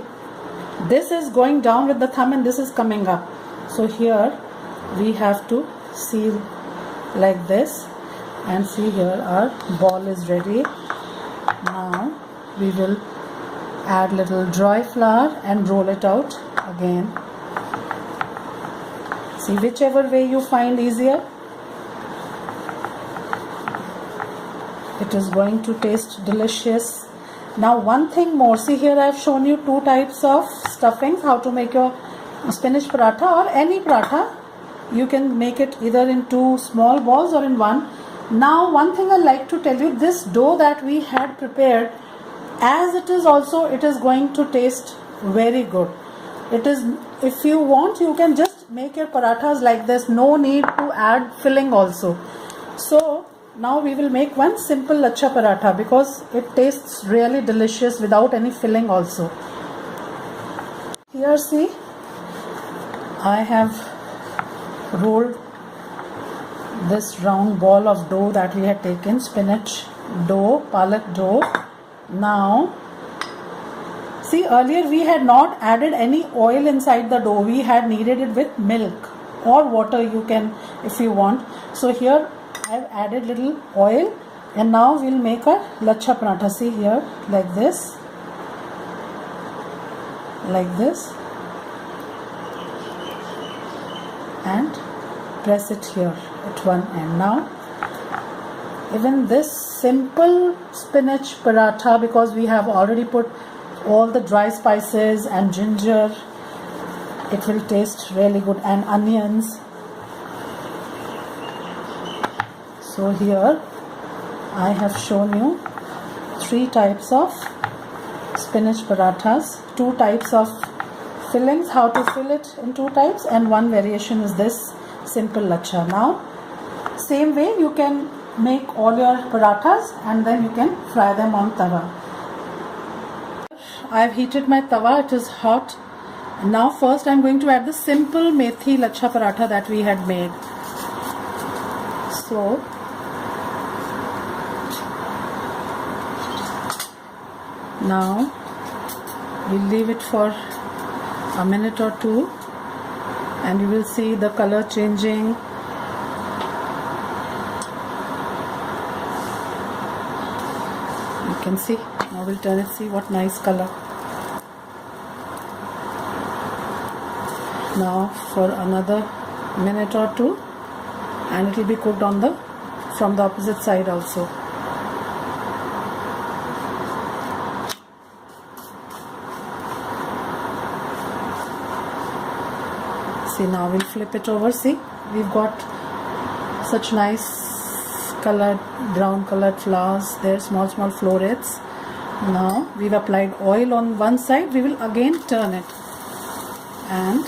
Speaker 1: this is going down with the thumb and this is coming up. So here we have to seal like this, and see here our ball is ready. Now we will add little dry flour and roll it out again. See, whichever way you find easier, it is going to taste delicious. Now one thing more, see here I have shown you two types of stuffings, how to make your spinach paratha or any paratha. You can make it either in two small balls or in one. Now one thing I like to tell you, this dough that we had prepared, as it is also, it is going to taste very good. It is, if you want, you can just make your parathas like this, no need to add filling also. So now we will make one simple lachha paratha because it tastes really delicious without any filling also. Here see, I have rolled this round ball of dough that we had taken, spinach dough, palak dough. Now see, earlier we had not added any oil inside the dough, we had kneaded it with milk or water, you can if you want. So here I have added little oil, and now we'll make a lachha paratha. See here, like this, and press it here at one end. Now even this simple spinach paratha, because we have already put all the dry spices and ginger, it will taste really good, and onions. So here I have shown you three types of spinach parathas, two types of fillings, how to fill it in two types, and one variation is this simple lachha. Now same way you can make all your parathas and then you can fry them on tawa. I have heated my tawa, it is hot. Now first I am going to add the simple methi lachha paratha that we had made. So now we'll leave it for a minute or two and you will see the color changing. You can see, now we'll turn it, see what nice color. Now for another minute or two, and it will be cooked on from the opposite side also. See, now we'll flip it over. See, we've got such nice colored, brown colored flowers there, small florets. Now we've applied oil on one side, we will again turn it and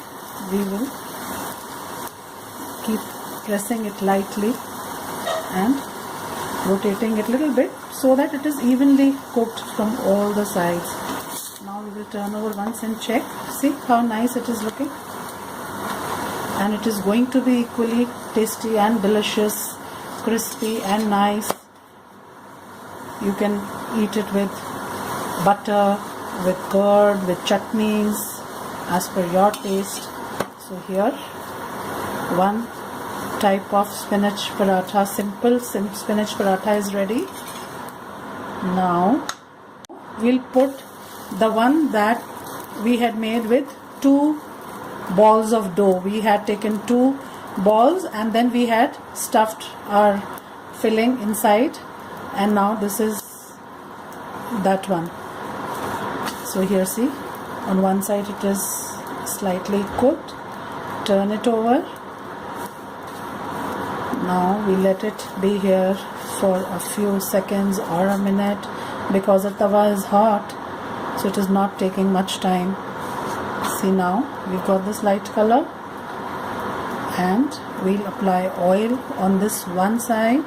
Speaker 1: we will keep pressing it lightly and rotating it a little bit so that it is evenly cooked from all the sides. Now we will turn over once and check. See how nice it is looking, and it is going to be equally tasty and delicious, crispy and nice. You can eat it with butter, with curd, with chutneys, as per your taste. So here one type of spinach paratha. Simple spinach paratha is ready. Now we'll put the one that we had made with 2 balls of dough. We had taken 2 balls and then we had stuffed our filling inside, and now this is that one. So here, see, on one side it is slightly cooked. Turn it over. Now we let it be here for a few seconds or a minute, because the tawa is hot, so it is not taking much time. See, now we've got this light color, and we'll apply oil on this one side.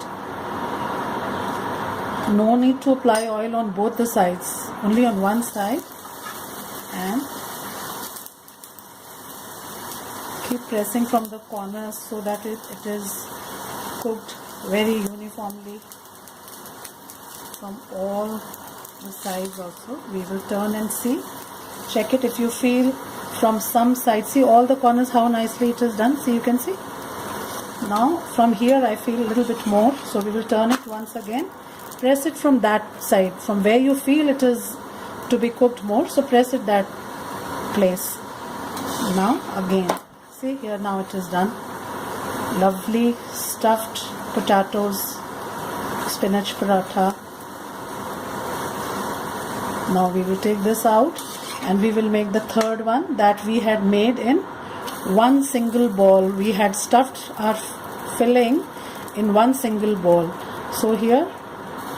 Speaker 1: No need to apply oil on both the sides, only on one side, and keep pressing from the corners so that it is cooked very uniformly from all the sides. Also we will turn and see, check it. If you feel from some side, see all the corners how nicely it is done. See, you can see now from here I feel a little bit more, so we will turn it once again. Press it from that side, from where you feel it is to be cooked more, so press it that place. Now again, see here, now it is done. Lovely stuffed potatoes spinach paratha. Now we will take this out and we will make the third one that we had made in one single ball. We had stuffed our filling in one single ball. So here,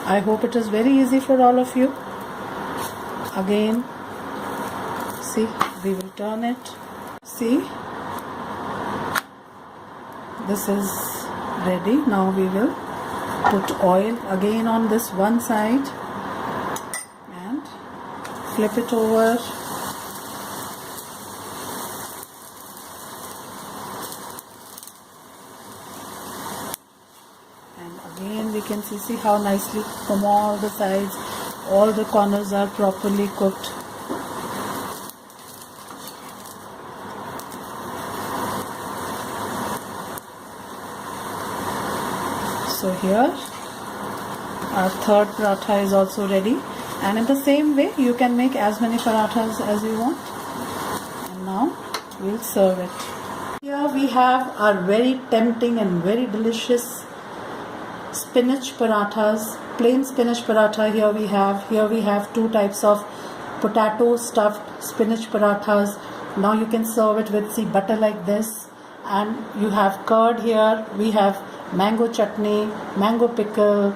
Speaker 1: I hope it is very easy for all of you. Again, see, we will turn it. See, this is ready. Now we will put oil again on this one side and flip it over. And again we can see how nicely from all the sides, all the corners are properly cooked. So here our third paratha is also ready, and in the same way you can make as many parathas as you want. And now we'll serve it. Here we have our very tempting and very delicious spinach parathas, plain spinach paratha. Here we have 2 types of potato stuffed spinach parathas. Now you can serve it with, see, butter like this, and you have curd here. We have mango chutney, mango pickle,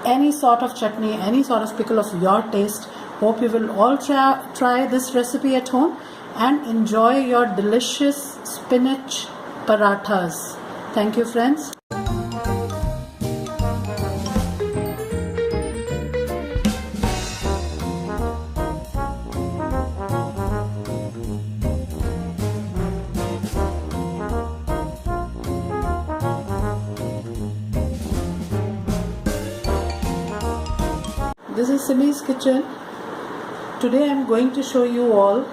Speaker 1: any sort of chutney, any sort of pickle of your taste. Hope you will all try this recipe at home and enjoy your delicious spinach parathas. Thank you, friends. This is Simi's kitchen. Today I am going to show you all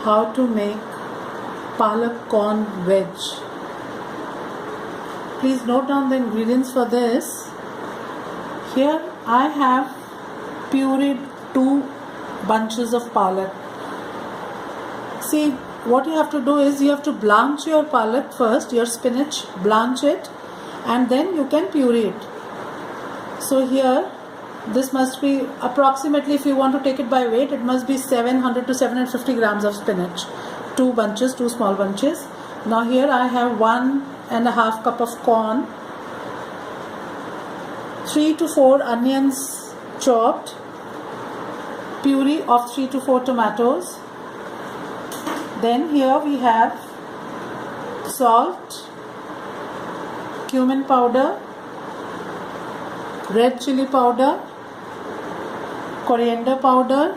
Speaker 1: how to make palak corn veg. Please note down the ingredients for this. Here I have pureed 2 bunches of palak. See, what you have to do is you have to blanch your palak first, your spinach, blanch it, and then you can puree it. So here, this must be approximately, if you want to take it by weight, it must be 700 to 750 grams of spinach. 2 bunches, 2 small bunches. Now here I have 1.5 cup of corn, 3 to 4 onions chopped, puree of 3 to 4 tomatoes. Then here we have salt, cumin powder, red chili powder, coriander powder,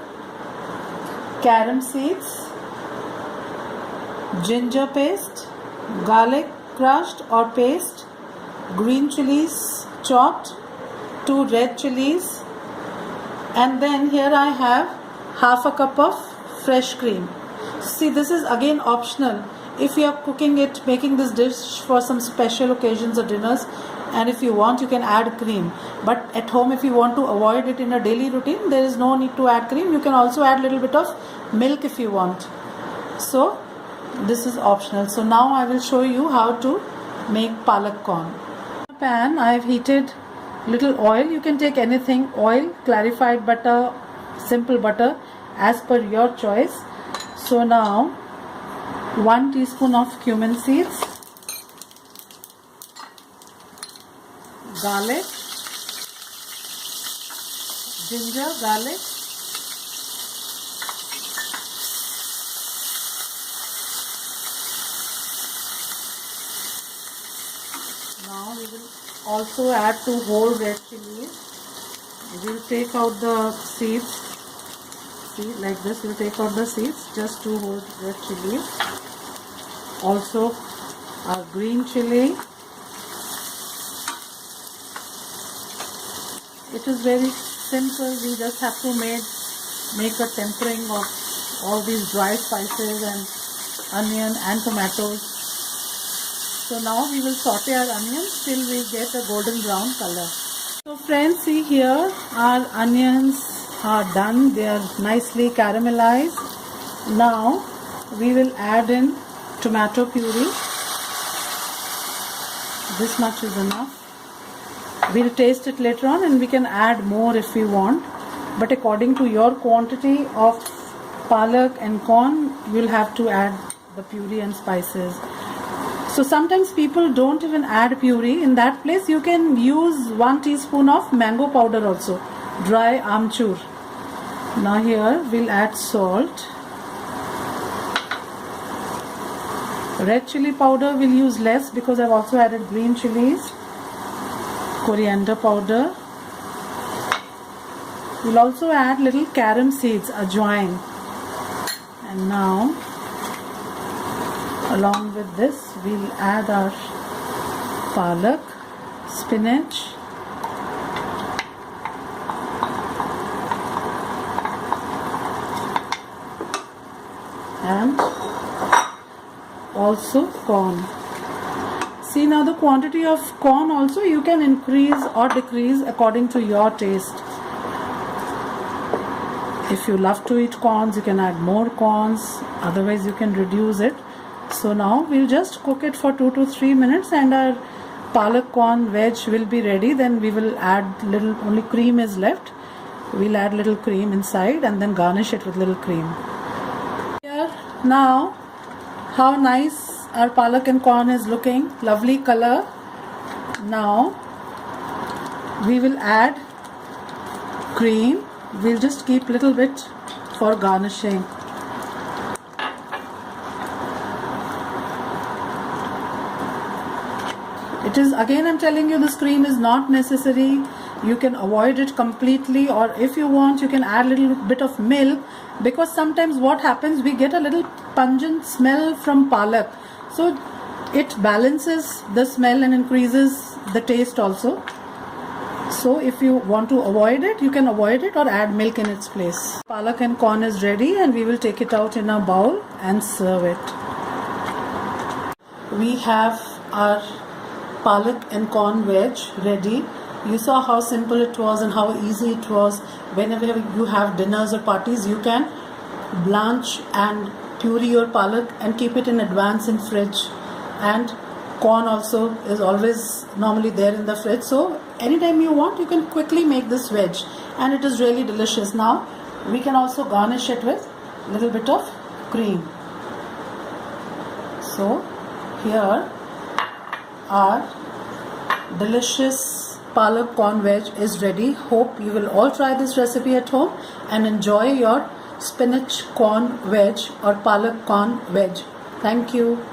Speaker 1: carom seeds, ginger paste, garlic crushed or paste, green chilies chopped, 2 red chilies, and then here I have half a cup of fresh cream. See, this is again optional. if you are cooking it, making this dish for some special occasions or dinners, and if you want, you can add cream. But at home, if you want to avoid it in a daily routine, there is no need to add cream. You can also add a little bit of milk if you want. So this is optional. So now I will show you how to make palak corn. In a pan, I have heated little oil. You can take anything, oil, clarified butter, simple butter, as per your choice. So now 1 teaspoon of cumin seeds, garlic, ginger, garlic, now we will also add 2 whole red chilies. We will take out the seeds. See, like this, we'll take out the seeds, just 2 whole red chilies. Also our green chili. It is very simple. We just have to make a tempering of all these dry spices and onion and tomatoes. So now we will saute our onions till we get a golden brown color. So friends, see here, our onions are done. They are nicely caramelized. Now we will add in tomato puree. This much is enough. We'll taste it later on and we can add more if we want. But according to your quantity of palak and corn, you'll have to add the puree and spices. So sometimes people don't even add puree. In that place, you can use 1 teaspoon of mango powder also, dry amchur. Now here we'll add salt. Red chili powder we'll use less because I've also added green chilies. Coriander powder. We'll also add little carom seeds, ajwain. And now, along with this, we'll add our palak, spinach, and also corn. See, now the quantity of corn also you can increase or decrease according to your taste. If you love to eat corns, you can add more corns, otherwise you can reduce it. So now we'll just cook it for 2 to 3 minutes and our palak corn veg will be ready. Then we will add little, only cream is left. We'll add little cream inside and then garnish it with little cream. Here now, how nice our palak and corn is looking, lovely color. Now we will add cream. We'll just keep little bit for garnishing. It is, again I'm telling you, this cream is not necessary. You can avoid it completely, or if you want you can add a little bit of milk, because sometimes what happens, we get a little pungent smell from palak. So it balances the smell and increases the taste also. So if you want to avoid it, you can avoid it or add milk in its place. Palak and corn is ready and we will take it out in a bowl and serve it. We have our palak and corn veg ready. You saw how simple it was and how easy it was. Whenever you have dinners or parties, you can blanch and puree your palak and keep it in advance in fridge. And corn also is always normally there in the fridge. So anytime you want, you can quickly make this veg. And it is really delicious. Now, we can also garnish it with a little bit of cream. So, here our delicious palak corn veg is ready. Hope you will all try this recipe at home and enjoy your spinach corn veg or palak corn veg. Thank you.